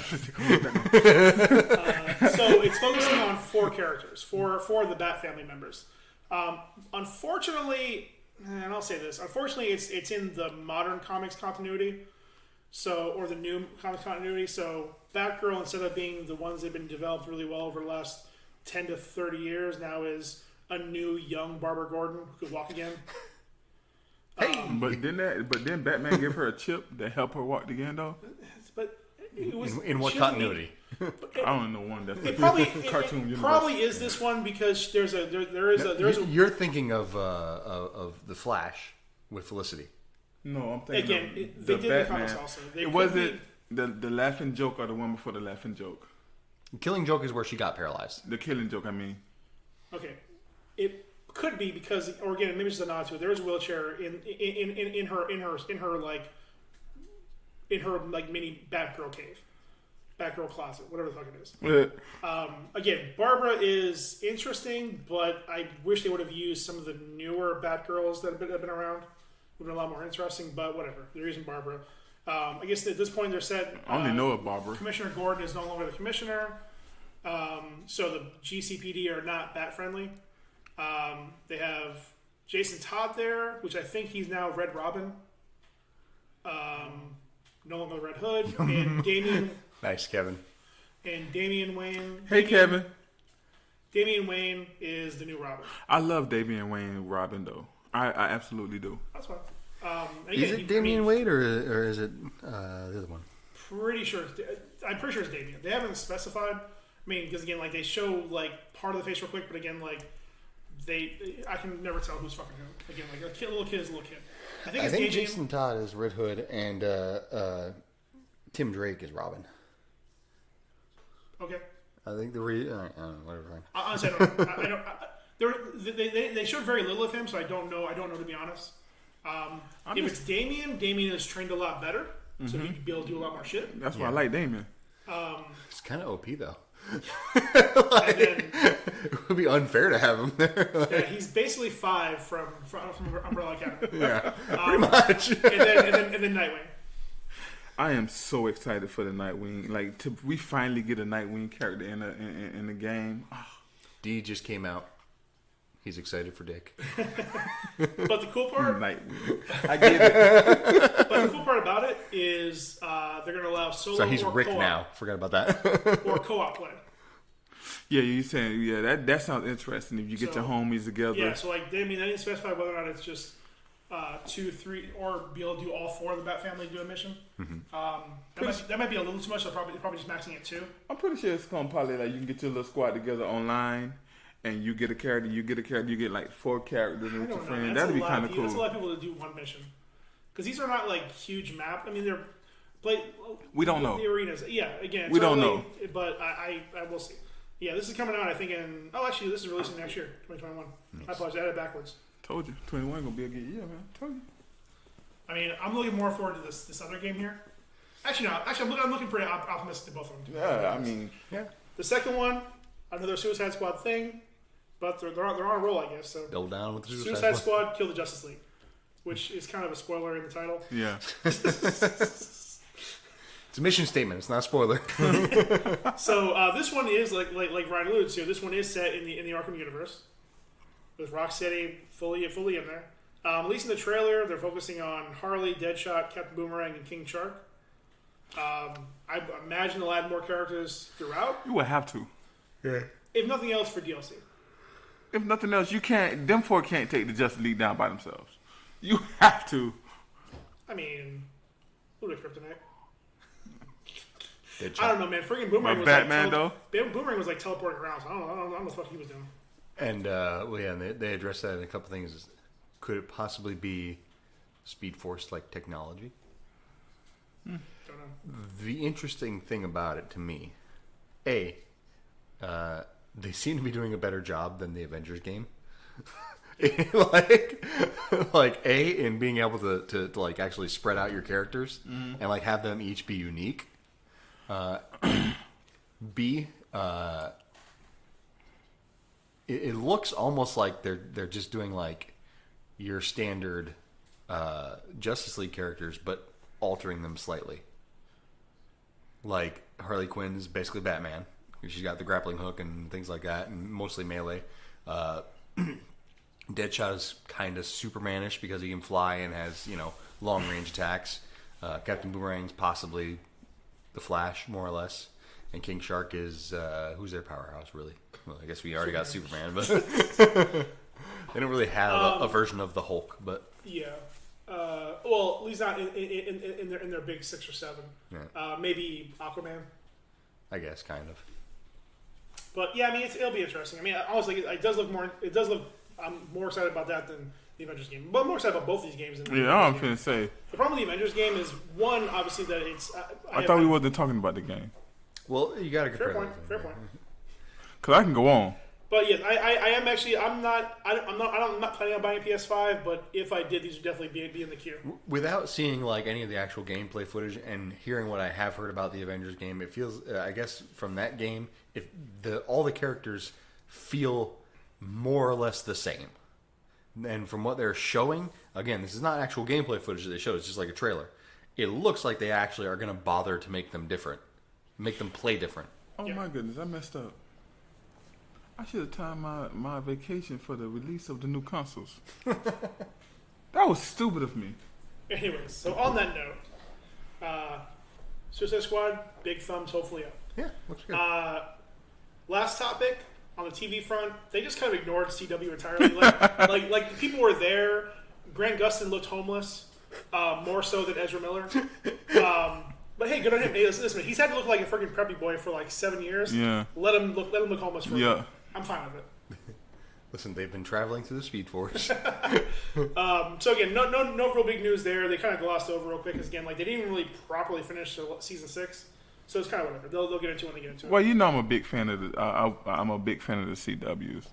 So it's focusing on four characters, four of the Bat family members. Unfortunately, and I'll say this, unfortunately, it's in the modern comics continuity, or the new comics continuity. So Batgirl, instead of being the ones that have been developed really well over the last 10 to 30 years, now is a new young Barbara Gordon who could walk again. But didn't Batman give her a chip that helped her walk again though? But it was, In what she doesn't continuity? I don't know one that's It probably cartoon it universe. probably is this one because there is a You're thinking of the Flash with Felicity. No, I'm thinking again of they the did Batman. the comics also. They It was could it the Laughing Joke or the one before the Laughing Joke? Killing Joke is where she got paralyzed. The Killing Joke, I mean. Okay, it could be because, or again, maybe it's a nod to it. There is a wheelchair in her mini Batgirl cave, Batgirl closet, whatever the fuck it is. Yeah. Again, Barbara is interesting, but I wish they would have used some of the newer Batgirls that have been around. Would have been a lot more interesting, but whatever. They're using Barbara. I guess at this point they're set. I only know of Barbara. Commissioner Gordon is no longer the commissioner, so the GCPD are not bat friendly. They have Jason Todd there, which I think he's now Red Robin. No longer Red Hood, and Damian. Nice, Kevin. And Damian Wayne. Hey, Kevin. Damian Wayne is the new Robin. I love Damian Wayne Robin though. I absolutely do. That's fine. Is it Damian Wade or is it the other one? Pretty sure. I'm pretty sure it's Damian. They haven't specified. I mean, because again, like they show like part of the face real quick, but again, like I can never tell who's fucking who. Again, like a little kid is a little kid. I think Damian. Jason Todd is Red Hood and Tim Drake is Robin. Okay. I think I don't know, whatever. Honestly, I don't. They showed very little of him, so I don't know. I don't know, to be honest. If it's Damian is trained a lot better, so he'd be able to do a lot more shit. That's why I like Damian. It's kind of OP though. And then, it would be unfair to have him there. yeah, he's basically 5 from Umbrella Academy. Yeah, pretty much. and then Nightwing. I am so excited for the Nightwing. Like we finally get a Nightwing character in the game. Oh. D just came out. He's excited for Dick. But the cool part, Nightwing. I get it. but the cool part about it is they're going to allow solo So he's or Rick co-op, now. Forgot about that. or co-op play. Yeah, you saying that sounds interesting if you get your homies together. Yeah, so like they didn't specify whether or not it's just 2, 3, or be able to do all 4 of the Bat family do a mission. That might be a little too much. So probably just maxing it 2. I'm pretty sure it's gonna probably like you can get your little squad together online, and you get a character, you get like 4 characters with your friend. That'd be kind of cool. That's a lot of people to do one mission because these are not like huge map. I mean, they're We don't know. The arenas. Yeah, again, it's We don't early, know. but I will see. Yeah, this is coming out. I think actually, this is releasing next year, 2021. Nice. I apologize, I had it backwards. Told you, 21 gonna be a good year, man. Told you. I mean, I'm looking more forward to this other game here. Actually, no. Actually, I'm looking pretty optimistic to both of them. Yeah, I mean, Yeah. The second one, another Suicide Squad thing, but they're on a roll, I guess. So Double down with the Suicide Squad kill the Justice League, which is kind of a spoiler in the title. yeah. It's a mission statement. It's not a spoiler. So this one is like Ryan alluded to. This one is set in the Arkham universe, with Rocksteady fully in there. At least in the trailer, they're focusing on Harley, Deadshot, Captain Boomerang, and King Shark. I imagine they'll add more characters throughout. You would have to. Yeah. If nothing else, for DLC. If nothing else, you can't. Them 4 can't take the Justice League down by themselves. You have to. I mean, who would Kryptonite? Deadshot. I don't know, man. Freaking Boomerang Like was Batman, Boomerang was like teleporting around. So I don't know what the fuck he was doing. And they addressed that in a couple things. Could it possibly be Speed Force like technology? Don't know. The interesting thing about it to me, they seem to be doing a better job than the Avengers game. like in being able to like actually spread out your characters and like have them each be unique. B, it looks almost like they're just doing like your standard Justice League characters, but altering them slightly. Like Harley Quinn is basically Batman. She's got the grappling hook and things like that, and mostly melee. Deadshot is kind of Supermanish because he can fly and has long range attacks. Captain Boomerang's possibly the Flash, more or less. And King Shark is who's their powerhouse, really? Well, I guess we already got Superman, but they don't really have a version of the Hulk. But yeah, well, at least not in their big 6 or 7. Yeah. Maybe Aquaman. I guess, kind of. But yeah, I mean, it'll be interesting. I mean, honestly, it does look more. It does look. I'm more excited about that than the Avengers game. But I'm more excited about both these games. Than the Yeah, I'm Avengers game. finna say. The problem with the Avengers game is one, obviously, that it's. I thought we wasn't talking about the game. Well, you got to compare. Fair point. Cause I can go on. But yes, I am actually. I'm not planning on buying a PS5. But if I did, these would definitely be in the queue. Without seeing like any of the actual gameplay footage and hearing what I have heard about the Avengers game, it feels. I guess from that game, if all the characters feel more or less the same, and from what they're showing, again, this is not actual gameplay footage that they showed. It's just like a trailer. It looks like they actually are going to bother to make them different, make them play different. Oh my goodness, I messed up. I should have timed my vacation for the release of the new consoles. That was stupid of me. Anyways, so on that note, Suicide Squad, big thumbs, hopefully up. Yeah, looks good. Last topic on the TV front, they just kind of ignored CW entirely. Like people were there. Grant Gustin looked homeless, more so than Ezra Miller. But hey, good on him. Hey, listen, he's had to look like a freaking preppy boy for like 7 years. Yeah. Let him look homeless for a Yeah. bit. I'm fine with it. Listen, they've been traveling through the Speed Force. So again, no real big news there. They kind of glossed over real quick because again, like they didn't even really properly finish season 6, so it's kind of whatever. They'll get into it when they get into it. Well, you know I'm a big fan of the. I'm a big fan of the CWs.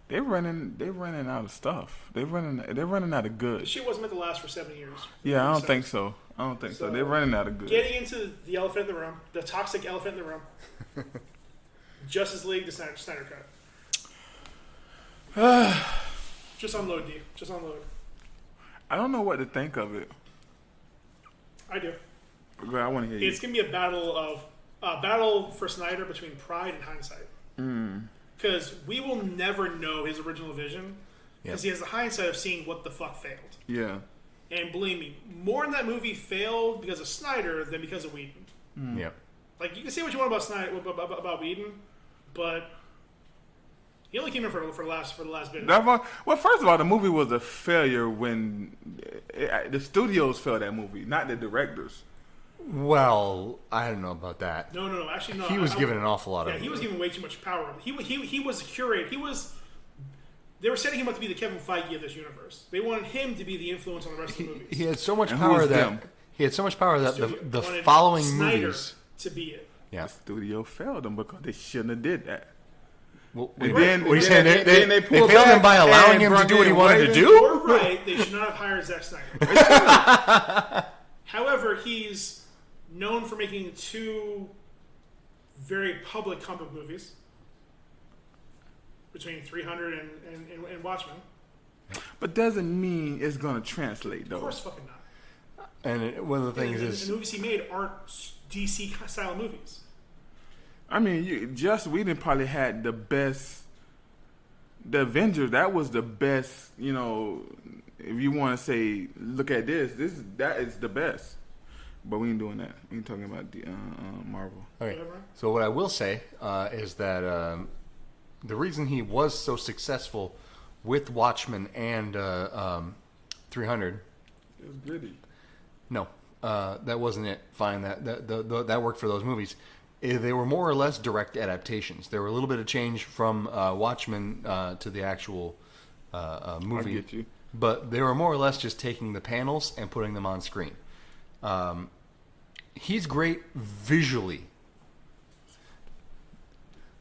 They're running out of stuff. They're running out of The good. shit wasn't meant to last for 7 years. Yeah, I don't think so. They're running out of good. Getting into the elephant in the room, the toxic elephant in the room. Justice League, the Snyder Cut. Just unload, D. Just unload. I don't know what to think of it. I do. But I want to hear you. It's gonna be a battle for Snyder between pride and hindsight. Because we will never know his original vision because he has the hindsight of seeing what the fuck failed. Yeah. And believe me, more in that movie failed because of Snyder than because of Whedon. Yep. Like you can say what you want about Snyder about Whedon, but he only came in for the last bit. Well, first of all, the movie was a failure when the studios failed that movie, not the directors. Well, I don't know about that. No. Actually, no. He was given an awful lot of. Yeah, he was given way too much power. He was curated. They were setting him up to be the Kevin Feige of this universe. They wanted him to be the influence on the rest of the movies. He had so much And power who was that them? he had so much power that Studio the wanted following Snyder movies. to be it. Yeah. The studio failed them because they shouldn't have did that. Well, And what then- are you then- saying? then They they pulled failed him back by allowing and him to brought do what he in wanted to Whedon. do? You're right. They should not have hired Zack Snyder. However, he's known for making 2 very public comic book movies between 300 and Watchmen. But doesn't mean it's gonna translate Of though. course, fucking not. And one of the things And is the movies he made aren't DC style movies. I mean, Joss Whedon probably had the best. The Avengers, that was the best. You know, if you want to say, look at that is the best. But we ain't doing that. We ain't talking about the Marvel. okay. Whatever. So what I will say is that the reason he was so successful with Watchmen and 300. It was gritty. No, that wasn't it. Fine, that worked for those movies. They were more or less direct adaptations. There were a little bit of change from Watchmen to the actual movie. I get you. But they were more or less just taking the panels and putting them on screen. He's great visually.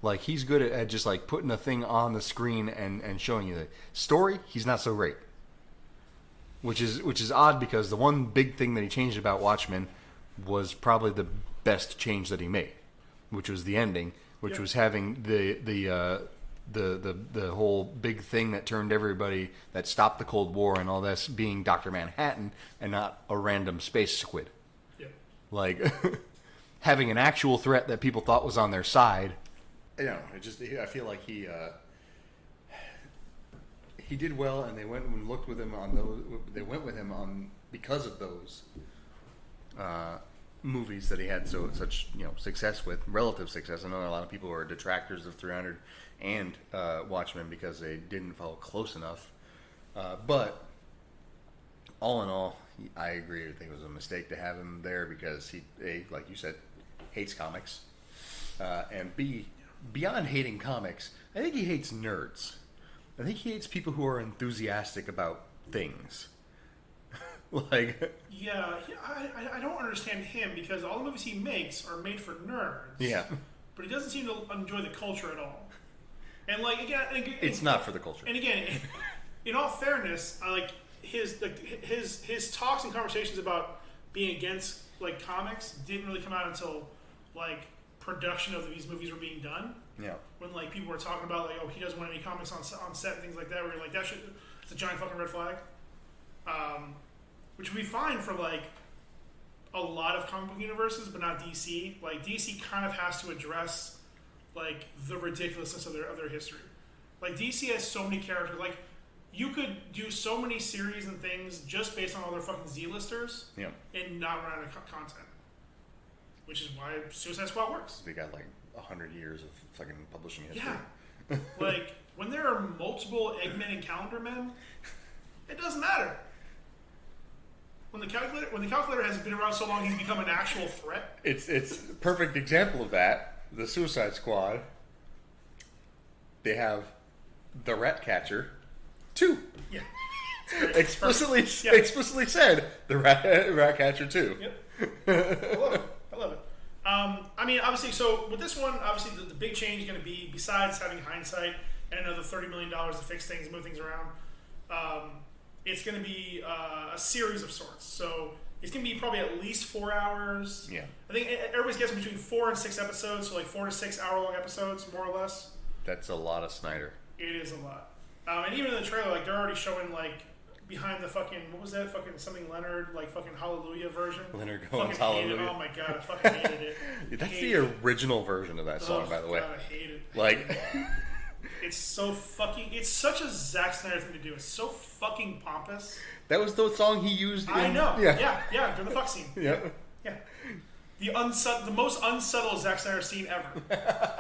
Like, he's good at just, like, putting a thing on the screen and showing you the story. He's not so great. Which is odd because the one big thing that he changed about Watchmen was probably the best change that he made, which was the ending, which was having the whole big thing that turned everybody, that stopped the Cold War and all this, being Dr. Manhattan and not a random space squid. Yeah. Like, having an actual threat that people thought was on their side. You know, I feel like he did well, and they went and looked with him on those. They went with him on because of those movies that he had such success with, relative success. I know a lot of people are detractors of 300 and Watchmen because they didn't follow close enough. But all in all, I agree. I think it was a mistake to have him there because he, A, like you said, hates comics, and B, beyond hating comics, I think he hates nerds. I think he hates people who are enthusiastic about things. Like, yeah, I don't understand him because all the movies he makes are made for nerds. yeah, But he doesn't seem to enjoy the culture at all. And like again, it's not for the culture. And again, in all fairness, I like his talks and conversations about being against like comics didn't really come out until like production of these movies were being done. Yeah. When like people were talking about like, oh, he doesn't want any comics on set and things like that. Where you're like, that shit, it's a giant fucking red flag. Which would be fine for like a lot of comic book universes, but not DC. Like DC kind of has to address like the ridiculousness of their history. Like DC has so many characters. Like you could do so many series and things just based on all their fucking Z-listers, Yeah. and not run out of content. Which is why Suicide Squad works. They got like 100 years of fucking publishing history. Yeah. Like when there are multiple Eggmen and Calendar Men, it doesn't matter. When the calculator has been around so long, he's become an actual threat. It's a perfect example of that. The Suicide Squad. They have the Ratcatcher 2. Yeah. Explicitly said the Ratcatcher 2. Yep. I love it. I mean, obviously, so with this one, obviously the big change is going to be, besides having hindsight and another $30 million to fix things, move things around, it's going to be a series of sorts. So it's going to be probably at least 4 hours. Yeah. I think everybody's guessing between 4 and 6 episodes, so like 4 to 6 hour-long episodes, more or less. That's a lot of Snyder. It is a lot. And even in the trailer, like, they're already showing, like, behind the fucking, what was that, fucking something Leonard, like, fucking Hallelujah version. Leonard Cohen's fucking hated Hallelujah. it. Oh my god, I fucking hated it. That's Hated the it. original version of that song, by the way. God, I hate it. Like, It's so fucking, it's such a Zack Snyder thing to do. It's so fucking pompous. that was the song he used. I in, know. Yeah. Yeah, during the fuck scene. Yeah. Yeah. The most unsubtle Zack Snyder scene ever.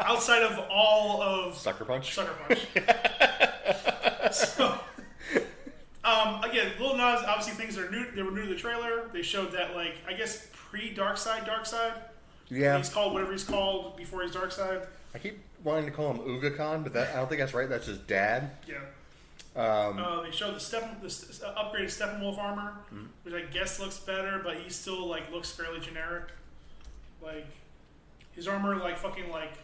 Outside of all of Sucker Punch. Sucker Punch. So, again, Lil Nas, obviously things are new. They were new to the trailer. They showed that, like, I guess pre-Darkseid. Yeah. He's called whatever he's called before he's Darkseid. I keep wanting to call him Uga Khan, but I don't think that's right. That's his dad. Yeah. They showed the upgraded Steppenwolf armor, which I guess looks better, but he still like looks fairly generic. Like his armor, like fucking like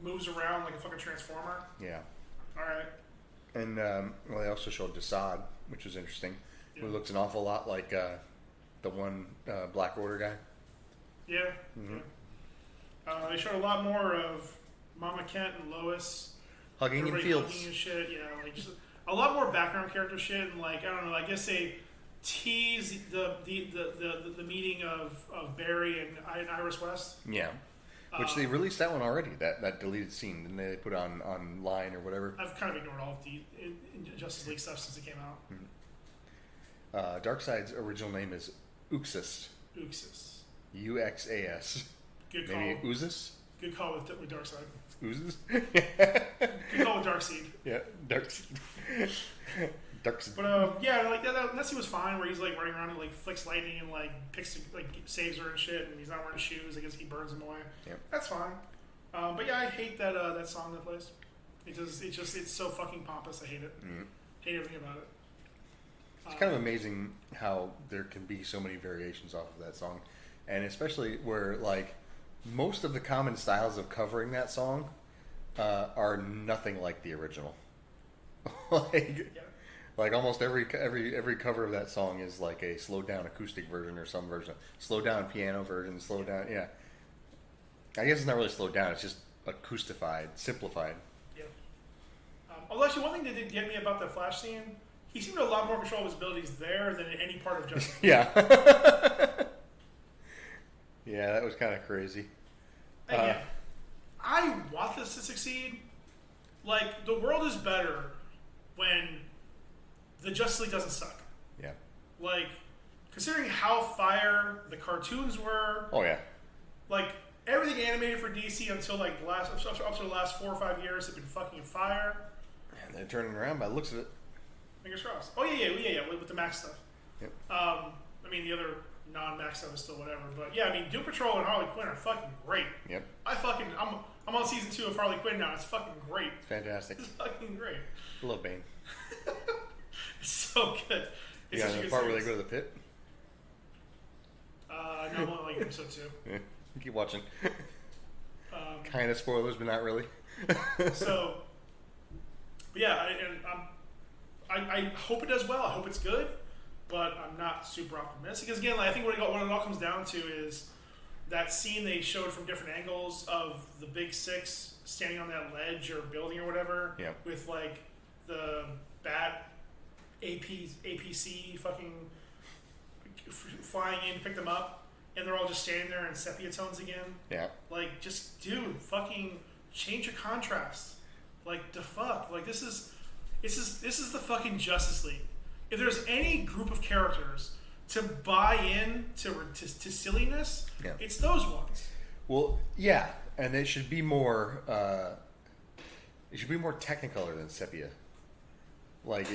moves around like a fucking transformer. Yeah. All right. And well, they also showed Desaad, which was interesting. Yeah. Who looks an awful lot like the one Black Order guy. Yeah. Mm-hmm. Yeah. They showed a lot more of Mama Kent and Lois Hugging in everybody fields. hugging and shit. Yeah, like just a lot more background character shit, and like I don't know. I guess they tease the meeting of Barry and Iris West. Yeah. Which they released that one already. That deleted scene, didn't they put on online or whatever? I've kind of ignored all of the Justice League stuff since it came out. Darkseid's original name is Uxas. Uxas. Uxas. Good call. Maybe Uzis? Good call with Darkseid. Oozes? Good call with Darkseid. Yeah, Darkseid. Darkseid. But yeah, like that scene was fine, where he's like running around and like flicks lightning and like picks like saves her and shit, and he's not wearing shoes. I guess he burns them away. Yep. That's fine. But yeah, I hate that that song that plays. It's so fucking pompous. I hate it. Hate everything about it. It's kind of amazing how there can be so many variations off of that song, and especially where like most of the common styles of covering that song are nothing like the original. Like almost every cover of that song is like a slowed down acoustic version or some version, slowed down piano version, slowed down. Yeah, I guess it's not really slowed down. It's just acoustified, simplified. Yeah. Although actually, one thing that did get me about the Flash scene, he seemed to have a lot more control of his abilities there than in any part of Justice League. Yeah. Yeah, that was kind of crazy. Again, I want this to succeed. Like, the world is better when the Justice League doesn't suck. Yeah. Like, considering how fire the cartoons were. Oh yeah. Like, everything animated for DC until like up to the last 4 or 5 years have been fucking fire. And they're turning around by the looks of it. Fingers crossed. Oh yeah, with the Max stuff. Yep. I mean, the other non-Max stuff is still whatever, but yeah, I mean, Doom Patrol and Harley Quinn are fucking great. Yep. I'm on season 2 of Harley Quinn now. It's fucking great. It's fantastic. It's fucking great. I love Bane. It's so good. It's Yeah, such a the good part where they series. go to the pit. No, I'm only like episode 2. Yeah. Keep watching. Kind of spoilers, but not really. So, but yeah, I hope it does well. I hope it's good, but I'm not super optimistic. Because again, like, I think what it all comes down to is that scene they showed from different angles of the Big Six standing on that ledge or building or whatever, Yeah. with like the Bat APC fucking flying in to pick them up, and they're all just standing there in sepia tones again. Yeah. Like, just dude, fucking change your contrast. Like, the fuck, like this is the fucking Justice League. If there's any group of characters to buy in to silliness, Yeah. it's those ones. Well, yeah, and it should be more. It should be more Technicolor than sepia. Like,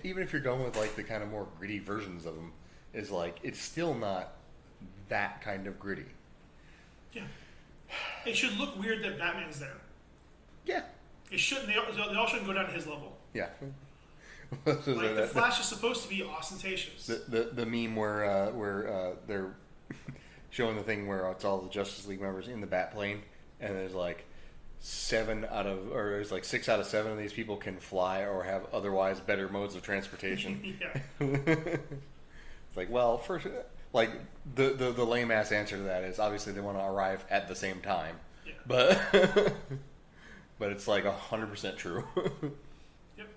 even if you're going with like the kind of more gritty versions of them, is like it's still not that kind of gritty. Yeah, it should look weird that Batman's there. Yeah. It shouldn't. They all shouldn't go down to his level. Yeah. Like, the Flash is supposed to be ostentatious. The meme where they're showing the thing where it's all the Justice League members in the Batplane, and there's like 6 out of 7 of these people can fly or have otherwise better modes of transportation. Yeah. It's like, well, first, like the lame ass answer to that is obviously they want to arrive at the same time, Yeah. but but it's like 100% true. Yep.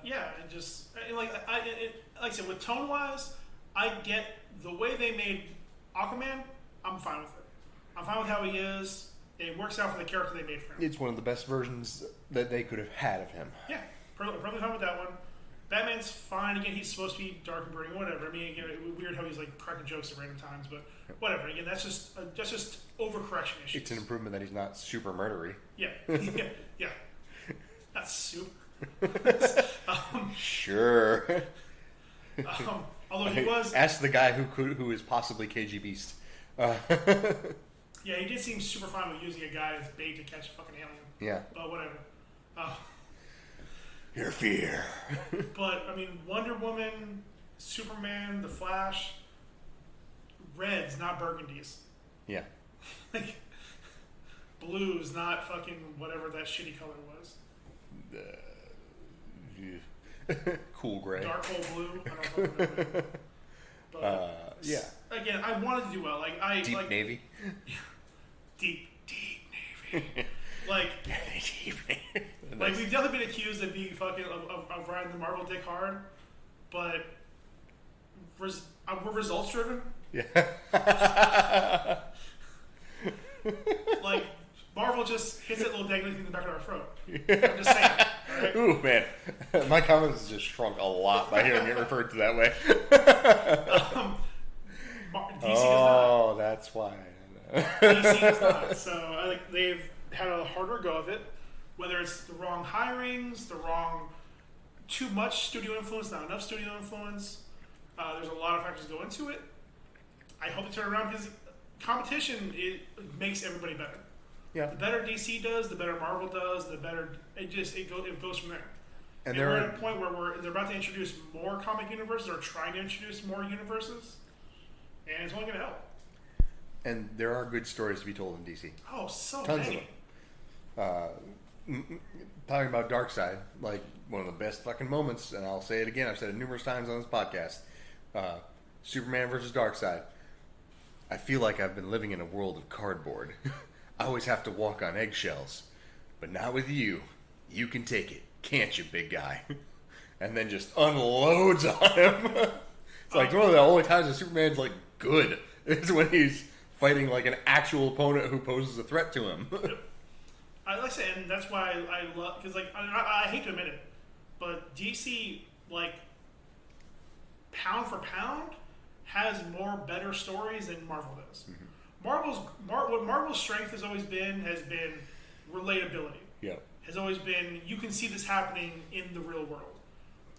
Yeah, and just like I said, with tone wise, I get the way they made Aquaman. I'm fine with it. I'm fine with how he is. It works out for the character they made for him. It's one of the best versions that they could have had of him. Yeah, perfectly fine with that one. Batman's fine. Again, he's supposed to be dark and brooding, whatever. I mean, again, weird how he's like cracking jokes at random times, but whatever. Again, that's just overcorrection issues. It's an improvement that he's not super murdery. Yeah, yeah. Not super. Sure. Although he was, Ask the guy who is possibly KG Beast. yeah, he did seem super fine with using a guy as bait to catch a fucking alien. Yeah. But whatever. Your fear. But I mean, Wonder Woman, Superman, The Flash, reds, not burgundies. Yeah. Like blues, not fucking whatever that shitty color was. Cool gray. Dark hole blue. I don't fucking remember. But Yeah. again, I wanted to do well. Like Deep navy. Deep navy. Like Deep navy. like we've definitely been accused of being fucking of riding the Marvel dick hard, but we're results driven. Yeah. Like Marvel just hits that little dangly thing in the back of our throat. I'm just saying. All right? Ooh, man. My comments has just shrunk a lot by hearing it referred to that way. DC does not. That's why. DC does not. So like they've had a harder go of it. Whether it's the wrong hirings, the wrong too much studio influence, not enough studio influence. There's a lot of factors go into it. I hope they turn around because competition makes everybody better. Yeah. The better DC does, the better Marvel does, the better it goes from there. And we're at a point where they're about to introduce more comic universes or trying to introduce more universes, and it's only going to help. And there are good stories to be told in DC. Oh, so Tons many. of them. Talking about Darkseid, like one of the best fucking moments, and I'll say it again. I've said it numerous times on this podcast. Superman versus Darkseid. I feel like I've been living in a world of cardboard. I always have to walk on eggshells, but not with you. You can take it, can't you, big guy? And then just unloads on him. It's like one of the only times that Superman's like good is when he's fighting like an actual opponent who poses a threat to him. Like I said, and that's why I love because like I hate to admit it, but DC like pound for pound has more better stories than Marvel does. Mm-hmm. What Marvel's strength has been relatability. Yeah. Has always been you can see this happening in the real world.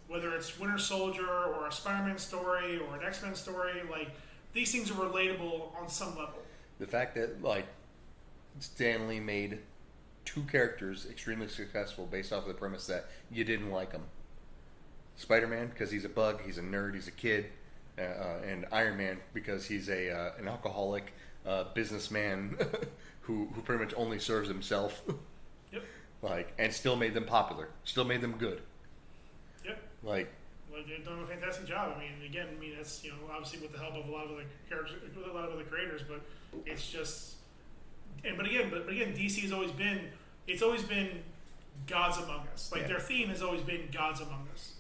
whether it's Winter Soldier or a Spider-Man story or an X-Men story, like these things are relatable on some level. The fact that like Stan Lee made 2 characters extremely successful based off of the premise that you didn't like them. Spider-Man because he's a bug, he's a nerd, he's a kid, and Iron Man because he's an alcoholic businessman who pretty much only serves himself. Yep. Like, and still made them popular, still made them good. Yep. Like they're doing a fantastic job. I mean, again, that's obviously with the help of a lot of other characters, a lot of other creators, but it's just, but again, DC has always been, it's always been gods among us. Like their theme has always been gods among us.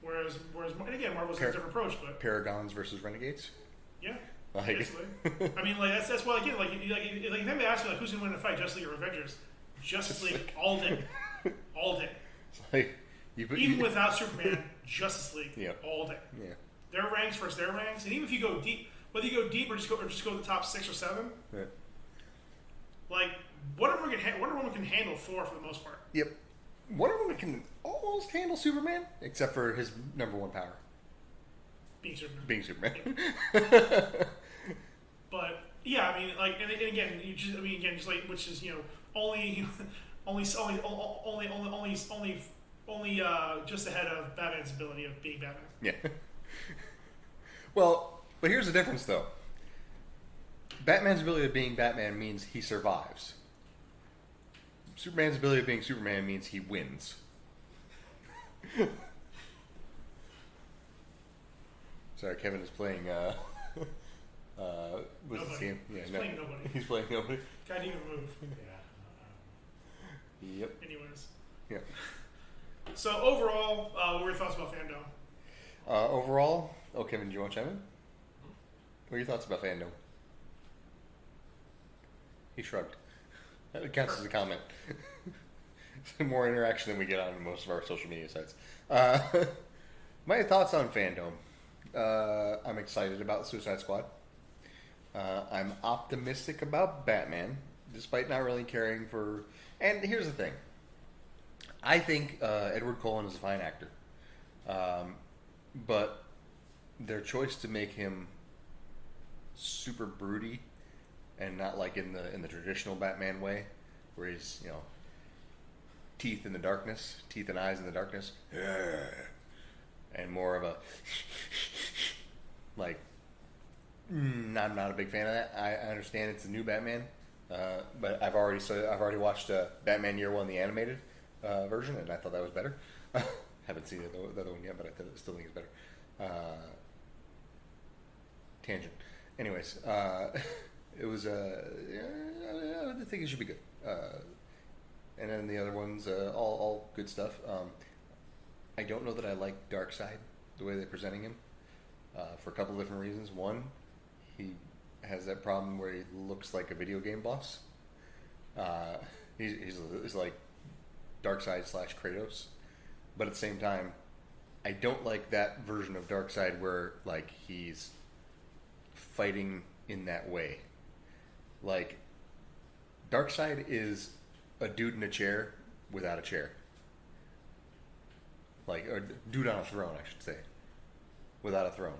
Whereas, and again, Marvel's has a different approach, but Paragons versus Renegades. Yeah. Like, basically. I mean, like that's why again, like if anybody asks you like who's gonna win the fight, Justice League or Avengers, Justice League all day, all day. It's like even without Superman, Justice League all day. Yeah. Their ranks versus their ranks, and even if you go deep, whether you go deep or just go to the top 6 or 7, like Wonder Woman can handle Thor for the most part. Yep. Wonder Woman can almost handle Superman, except for his number 1 power. Being Superman. But yeah, I mean, like, and again, just like, which is only just ahead of Batman's ability of being Batman. Yeah. Well, but here's the difference, though. Batman's ability of being Batman means he survives. Superman's ability of being Superman means he wins. Sorry, Kevin is playing. What's his game? Yeah, He's playing nobody. He's playing nobody. Guy didn't even move. Yep. Anyways. Yep. So overall, what were your thoughts about Fandome? Overall, Kevin, do you want to chime in? What are your thoughts about Fandome? He shrugged. That counts as a comment. More interaction than we get on most of our social media sites. My thoughts on Fandome. I'm excited about Suicide Squad. I'm optimistic about Batman, despite not really caring for... And here's the thing. I think Edward Cullen is a fine actor. But their choice to make him super broody and not like in the traditional Batman way, where he's, teeth in the darkness, teeth and eyes in the darkness, and more of a like, I'm not a big fan of that. I understand it's a new Batman, but I've already watched Batman Year One, the animated version, and I thought that was better. Haven't seen the other one yet, but I still think it's better. Tangent. Anyways, it was. I think it should be good. And then the other ones, all good stuff. I don't know that I like Darkseid, the way they're presenting him, for a couple of different reasons. One, he has that problem where he looks like a video game boss. He's like Darkseid / Kratos, but at the same time, I don't like that version of Darkseid where like he's fighting in that way. Like, Darkseid is a dude in a chair without a chair. Like, or dude on a throne, I should say. Without a throne.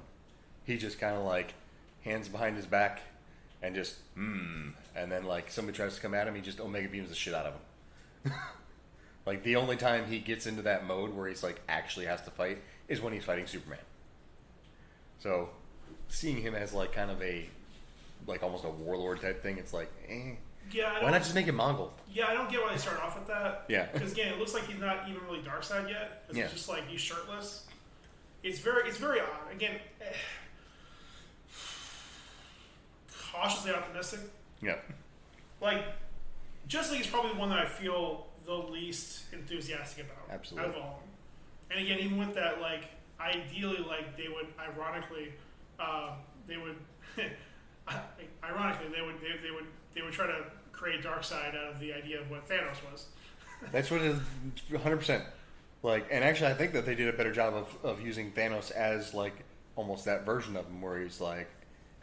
He just kind of like hands behind his back and just and then like somebody tries to come at him, he just Omega beams the shit out of him. Like, the only time he gets into that mode where he's like actually has to fight is when he's fighting Superman. So seeing him as like kind of a like almost a warlord type thing, it's like, yeah, why not just make him Mongol? Yeah, I don't get why they start off with that. Yeah, because again, it looks like he's not even really Darkseid yet. It's just like he's shirtless. It's very odd. Again, cautiously optimistic. Yeah. Like, Justice League is probably the one that I feel the least enthusiastic about. Absolutely. Out of all of them. And again, even with that, like, ideally, like, they would, ironically, they would try to create Darkseid out of the idea of what Thanos was. That's what it is, 100%. Like, and actually, I think that they did a better job of using Thanos as like almost that version of him, where he's like,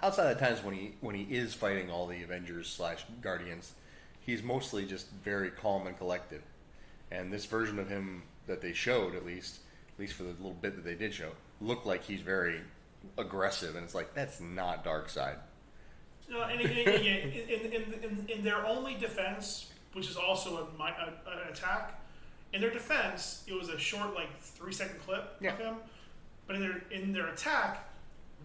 outside of times when he is fighting all the Avengers / Guardians, he's mostly just very calm and collected. And this version of him that they showed, at least, least for the little bit that they did show, look like he's very aggressive, and it's like that's not Darkseid. No, and again, in their only defense, which is also an attack, in their defense, it was a short, like 3-second clip of him. But in their attack,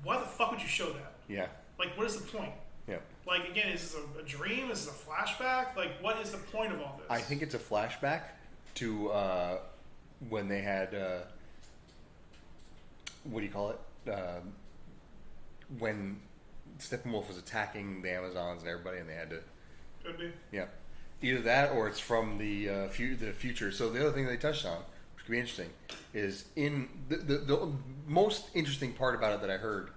why the fuck would you show that? Yeah. Like, what is the point? Yeah. Like, again, is this a dream? Is this a flashback? Like, what is the point of all this? I think it's a flashback to when they had what do you call it? When Steppenwolf was attacking the Amazons and everybody, and they had to. Could be. Yeah. Either that, or it's from the future. So the other thing they touched on, which could be interesting, is in the most interesting part about it that I heard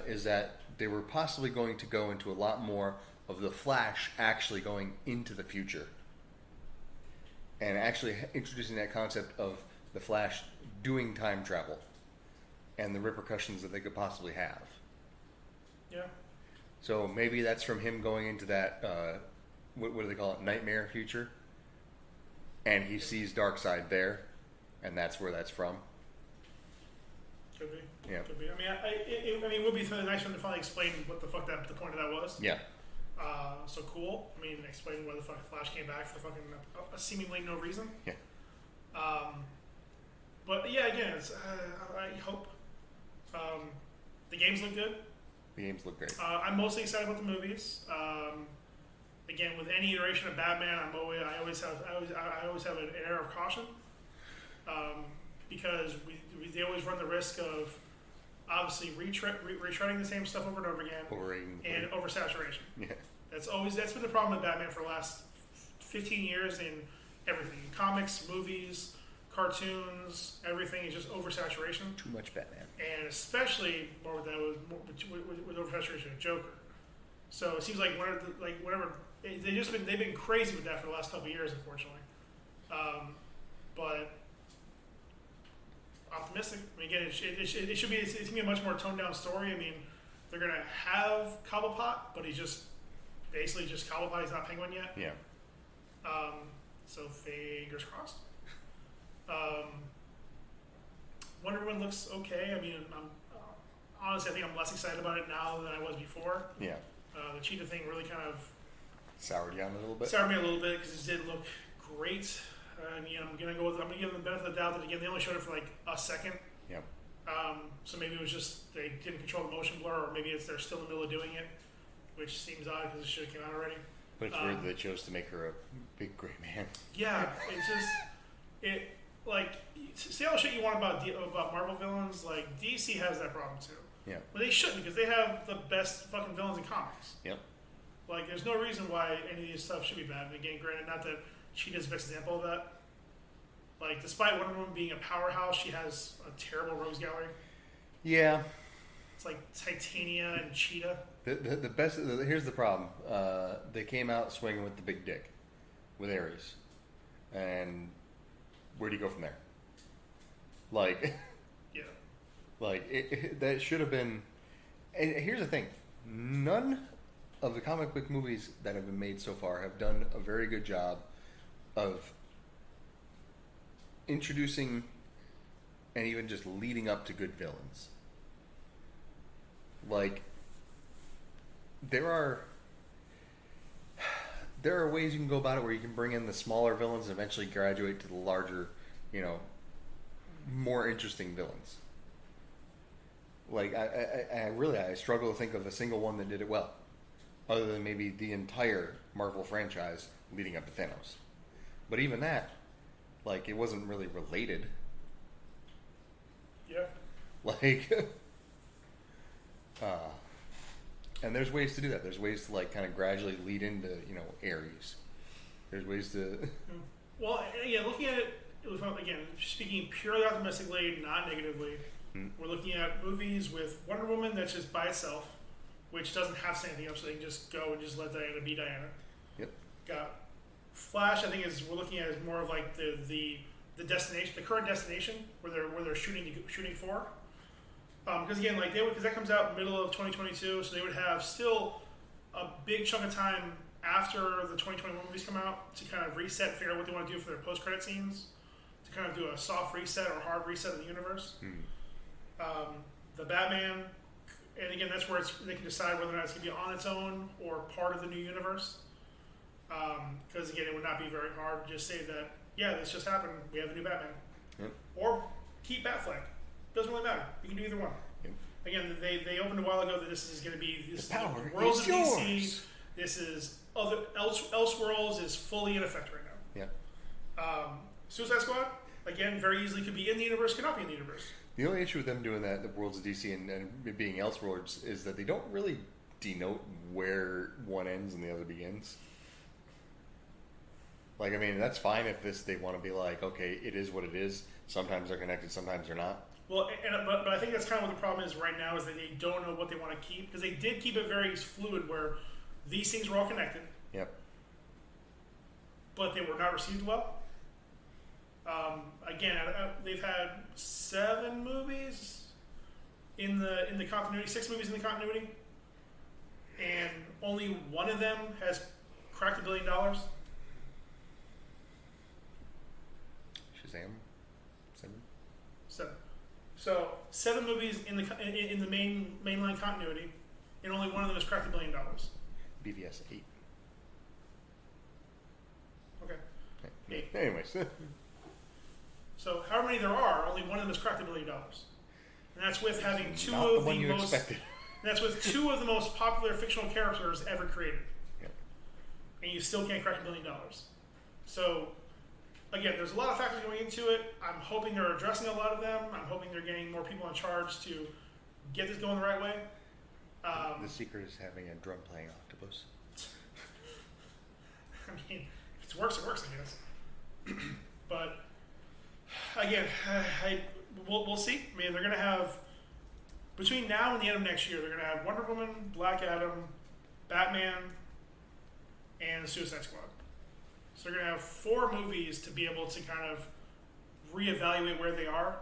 is that they were possibly going to go into a lot more of the Flash actually going into the future, and actually introducing that concept of the Flash doing time travel and the repercussions that they could possibly have. Yeah. So maybe that's from him going into that, what do they call it, nightmare future, and he sees Darkseid there, and that's where that's from. Could be. Yeah. Could be. I mean, it would be really nice for them to finally explain what the fuck the point of that was. Yeah. So cool. I mean, explain why the fucking Flash came back for fucking seemingly no reason. Yeah. But yeah, again, it's, I hope the games look good. The games look great. I'm mostly excited about the movies. Again, with any iteration of Batman, I always have an air of caution because they always run the risk of obviously retreading the same stuff over and over again and oversaturation. Yeah, that's been the problem with Batman for the last 15 years in everything: comics, movies, cartoons, everything is just oversaturation. Too much Batman, and especially more with that with oversaturation of Joker. So it seems like whenever they've been crazy with that for the last couple of years, unfortunately. But optimistic. I mean, again, it's gonna be a much more toned down story. I mean, they're gonna have Cobblepot, but he's just basically just Cobblepot. He's not Penguin yet. Yeah. So fingers crossed. Wonder Woman looks okay. I mean, honestly, I think I'm less excited about it now than I was before. Yeah. The cheetah thing really kind of soured you on a little bit. Soured me a little bit because it did look great. I'm gonna give them the benefit of the doubt that again they only showed it for like a second. Yeah. So maybe it was just they didn't control the motion blur, or maybe they're still in the middle of doing it, which seems odd because it should have came out already. But it's weird that they chose to make her a big gray man. Yeah, it's just like say all the shit you want about Marvel villains. Like DC has that problem too. Yeah. But they shouldn't because they have the best fucking villains in comics. Yep. Like there's no reason why any of these stuff should be bad. And again, granted, not that Cheetah's the best example of that. Like, despite Wonder Woman being a powerhouse, she has a terrible rogues gallery. Yeah. It's like Titania and Cheetah. The best. Here's the problem. They came out swinging with the big dick, with Ares, and where do you go from there? Like, yeah. Like that should have been. And here's the thing: none of the comic book movies that have been made so far have done a very good job of introducing and even just leading up to good villains. Like there are ways you can go about it where you can bring in the smaller villains and eventually graduate to the larger, more interesting villains. Like I struggle to think of a single one that did it well, other than maybe the entire Marvel franchise leading up to Thanos. But even that, like, it wasn't really related. Yeah. Like, and there's ways to do that. There's ways to, like, kind of gradually lead into, Ares. There's ways to... Well, yeah, looking at it, again, speaking purely optimistically, not negatively, we're looking at movies with Wonder Woman that's just by itself, which doesn't have to say anything else, so they can just go and just let Diana be Diana. Yep. Got Flash, I think we're looking at as more of like the destination, the current destination where they're shooting for. Because again, because that comes out middle of 2022, so they would have still a big chunk of time after the 2021 movies come out to kind of reset, figure out what they want to do for their post-credit scenes, to to kind of do a soft reset or hard reset of the universe. The Batman, and again, that's where they can decide whether or not it's going to be on its own or part of the new universe. Because again, it would not be very hard to just say that, yeah, this just happened, we have a new Batman. Yep. Or keep Batfleck. Doesn't really matter. You can do either one. Yep. Again, they opened a while ago that this is going to be this the power the worlds is of DC. yours. This is Elseworlds is fully in effect right now. Yeah. Suicide Squad, again, very easily could be in the universe, could not be in the universe. The only issue with them doing that, the worlds of DC and it being Elseworlds, is that they don't really denote where one ends and the other begins. Like, I mean, that's fine if they want to be like, okay, it is what it is. Sometimes they're connected, sometimes they're not. Well, but I think that's kind of what the problem is right now, is that they don't know what they want to keep, because they did keep it very fluid where these things were all connected. Yep. But they were not received well. Again, they've had 7 movies in the continuity, 6 movies in the continuity, and only one of them has cracked $1 billion. Shazam? 7? So 7 movies in the mainline continuity, and only one of them has cracked $1 billion. BVS 8. Okay. 8. Anyways. So however many there are, only one of them has cracked $1 billion. And that's with having two Not of the one you most. expected. And that's with 2 of the most popular fictional characters ever created. Yep. And you still can't crack $1 billion. So again, there's a lot of factors going into it. I'm hoping they're addressing a lot of them. I'm hoping they're getting more people in charge to get this going the right way. The secret is having a drum playing octopus. I mean, if it works, I guess. But again, we'll see. I mean, they're going to have, between now and the end of next year, they're going to have Wonder Woman, Black Adam, Batman, and Suicide Squad. So they're going to have 4 movies to be able to kind of reevaluate where they are,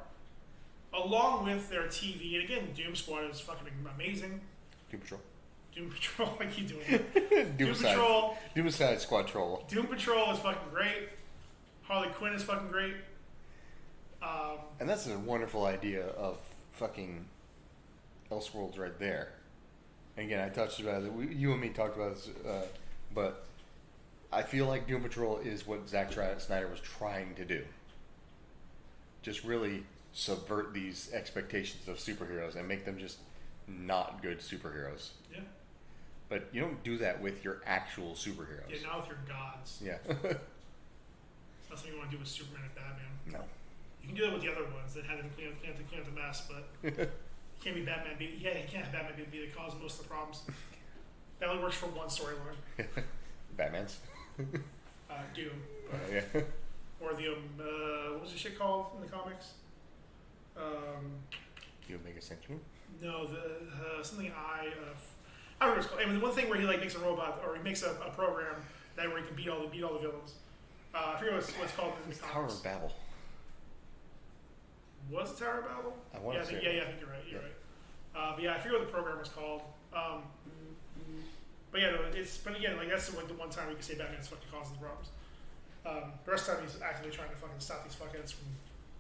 along with their TV. And again, Doom Squad is fucking amazing. Doom Patrol. Doom Patrol, like you doing? Doom Patrol. Doomside Squad Troll. Doom Patrol is fucking great. Harley Quinn is fucking great. And that's a wonderful idea of fucking Elseworlds right there. And again, I touched about it. You and me talked about this, but I feel like Doom Patrol is what Zack Snyder was trying to do. Just really subvert these expectations of superheroes and make them just not good superheroes. Yeah. But you don't do that with your actual superheroes. Yeah, not with your gods. Yeah. It's not something you want to do with Superman and Batman. No. You can do that with the other ones that had to clean up the mess, but you can't be Batman. You can't have Batman be the cause of most of the problems. That only works for one storyline. Batman's. Doom. Yeah. Or the what was the shit called in the comics? The Omega Century? No, the something I don't know what it's called. I mean, the one thing where he like makes a robot or he makes a program that where he can beat all the villains. I forget what it's called in the Tower comics. of Babel. Was it Tower of Babel? I want to say. I think you're right. You're right. But yeah, I forget what the program was called. But yeah, no, but again, like that's like the one time we can say Batman's fucking causing the problems. The rest of the time he's actively trying to fucking stop these fuckheads from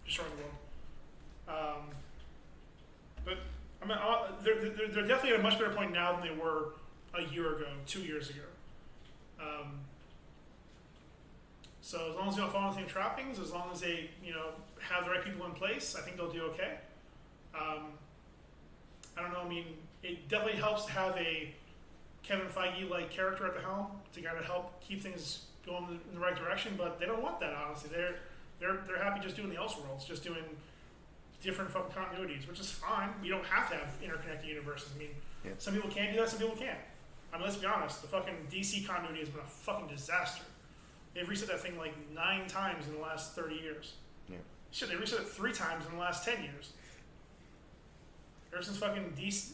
destroying the world. But I mean, they're definitely at a much better point now than they were a year ago, 2 years ago. So as long as they don't follow the same trappings, as long as they have the right people in place, I think they'll do okay. I don't know. I mean, it definitely helps to have a Kevin Feige-like character at the helm to kind of help keep things going in the right direction. But they don't want that, honestly. They're happy just doing the Elseworlds, just doing different fucking continuities, which is fine. You don't have to have interconnected universes. I mean, Some people can do that, some people can't. I mean, let's be honest. The fucking DC continuity has been a fucking disaster. They've reset that thing like 9 times in the last 30 years. Yeah. Shit, they reset it 3 times in the last 10 years. Ever since fucking DC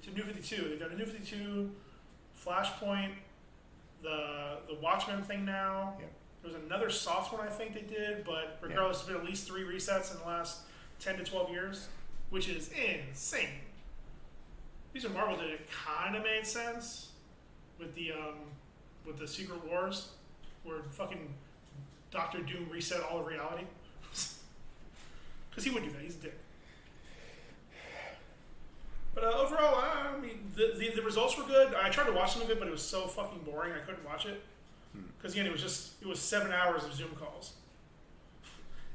to New 52, they've got a New 52, Flashpoint, the Watchmen thing now. Yeah. There was another soft one I think they did, but regardless, there's been at least 3 resets in the last 10 to 12 years, which is insane. These are Marvel did it kind of made sense with the Secret Wars, where fucking Doctor Doom reset all of reality. Because he would do that. He's a dick. But overall, I mean, the results were good. I tried to watch some of it, but it was so fucking boring. I couldn't watch it. Because again, it was 7 hours of Zoom calls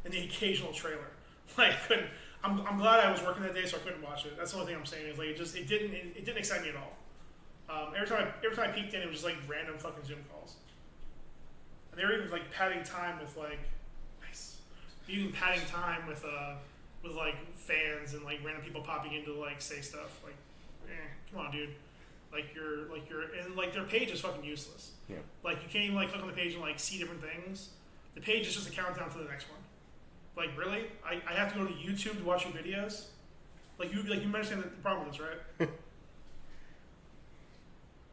and the occasional trailer. Like I couldn't. I'm glad I was working that day, so I couldn't watch it. That's the only thing I'm saying. Is like it didn't excite me at all. Every time I peeked in, it was just like random fucking Zoom calls. And they were even like padding time with like nice, even padding time with like fans and like random people popping in to like say stuff. Like, come on, dude. Like you're and like their page is fucking useless. Yeah. Like you can't even like click on the page and like see different things. The page is just a countdown to the next one. Like really? I have to go to YouTube to watch your videos? You understand the problem with this, right?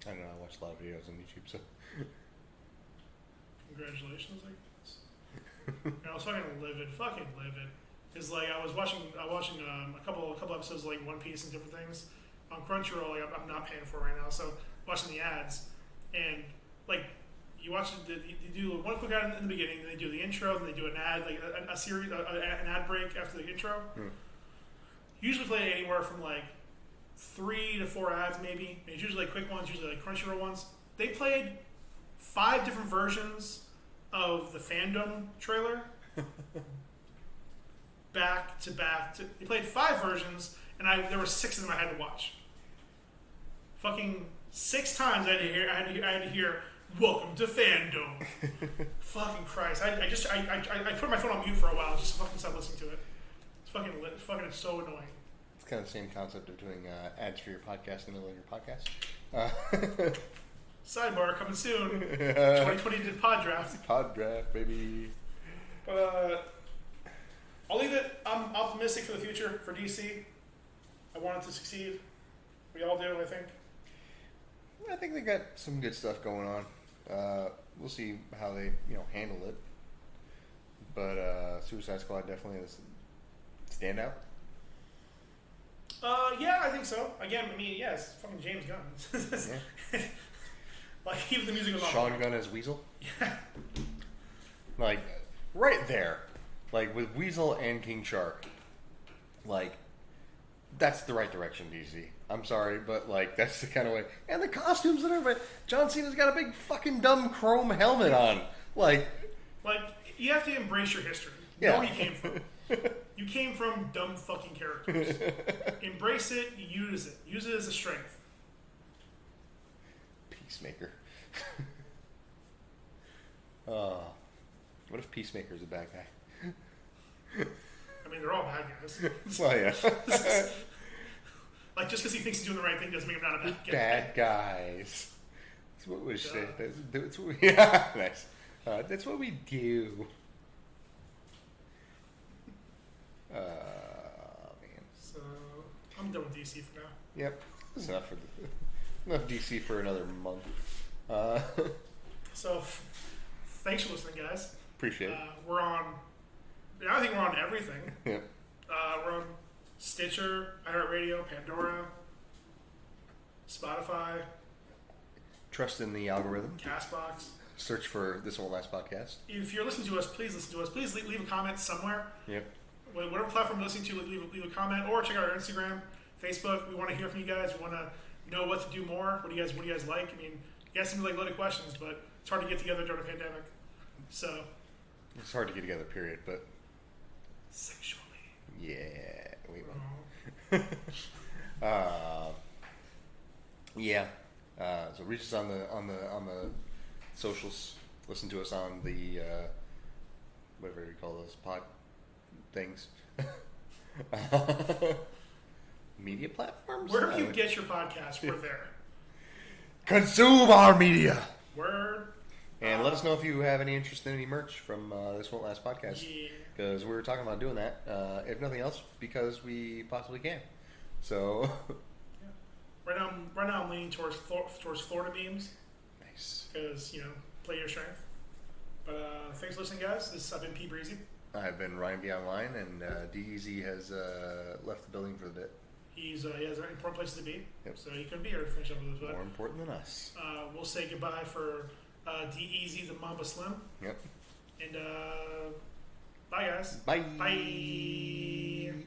I don't know, I watch a lot of videos on YouTube, so Congratulations, I guess. I was fucking livid. Cause like I was watching a couple episodes of like One Piece and different things on Crunchyroll. Like I'm not paying for it right now, so watching the ads and like you watch you do one quick ad in the beginning, then they do the intro, then they do an ad like a series an ad break after the intro. Usually play anywhere from like 3 to 4 ads maybe. And it's usually like quick ones, usually like Crunchyroll ones. They played 5 different versions of the Fandome trailer. Back to back. They played 5 versions, and there were 6 of them I had to watch. Fucking 6 times I had to hear "Welcome to Fandome." Fucking Christ! I put my phone on mute for a while just to fucking stop listening to it. It's fucking lit. It's so annoying. it's kind of the same concept of doing ads for your podcast in the middle of your podcast. Sidebar coming soon. 2020 did pod draft. Pod draft, baby. I'll leave it. I'm optimistic for the future for DC. I want it to succeed. We all do, I think. I think they got some good stuff going on. We'll see how they handle it. But Suicide Squad definitely is a standout. Yeah, I think so. Again, I mean, yes, fucking James Gunn. Yeah. Like, even the music was on. Sean Gunn as Weasel? Yeah. Like, right there. Like, with Weasel and King Shark. Like, that's the right direction, DC. I'm sorry, but, like, that's the kind of way. And the costumes and everything. John Cena's got a big fucking dumb chrome helmet on. Like, you have to embrace your history. Yeah. Know where you came from. You came from dumb fucking characters. Embrace it, use it. Use it as a strength. Peacemaker. What if Peacemaker's a bad guy? I mean, they're all bad guys. Well, yeah. Like, just because he thinks he's doing the right thing doesn't make him not a bad guy. Bad guys. That's what we say. That's what we, yeah, nice. That's what we do. Man. So, I'm done with DC for now. Yep. That's enough DC for another month. So, thanks for listening, guys. Appreciate it. We're on. I think we're on everything. Yep. We're on Stitcher, iHeartRadio, Pandora, Spotify, Trust in the algorithm. Castbox. Search for This Won't Last podcast. If you're listening to us, please listen to us. Please leave a comment somewhere. Yep. Whatever platform you're listening to, leave a comment or check out our Instagram, Facebook. We want to hear from you guys. We want to know what to do more. What do you guys like? I mean, you guys seem to like loaded questions, but it's hard to get together during a pandemic. So It's hard to get together, period, but sexually. yeah. We will. Yeah. So reach us on the socials. Listen to us on the whatever you call those pod things. Media platforms. Wherever you get your podcast, we're there. Consume our media. Word. And let us know if you have any interest in any merch from This Won't Last podcast. Yeah. Because we're talking about doing that. If nothing else, because we possibly can. So. Right now I'm leaning towards Florida memes. Nice. Because, play your strength. But thanks for listening, guys. I've been P. Breezy. I've been Ryan B. Online, and DEZ has left the building for the bit. He has important places to be. Yep. So he couldn't be here to finish up with us. But More important than us. we'll say goodbye for DEZ, the Mamba Slim. Yep. And Bye, guys. Bye. Bye.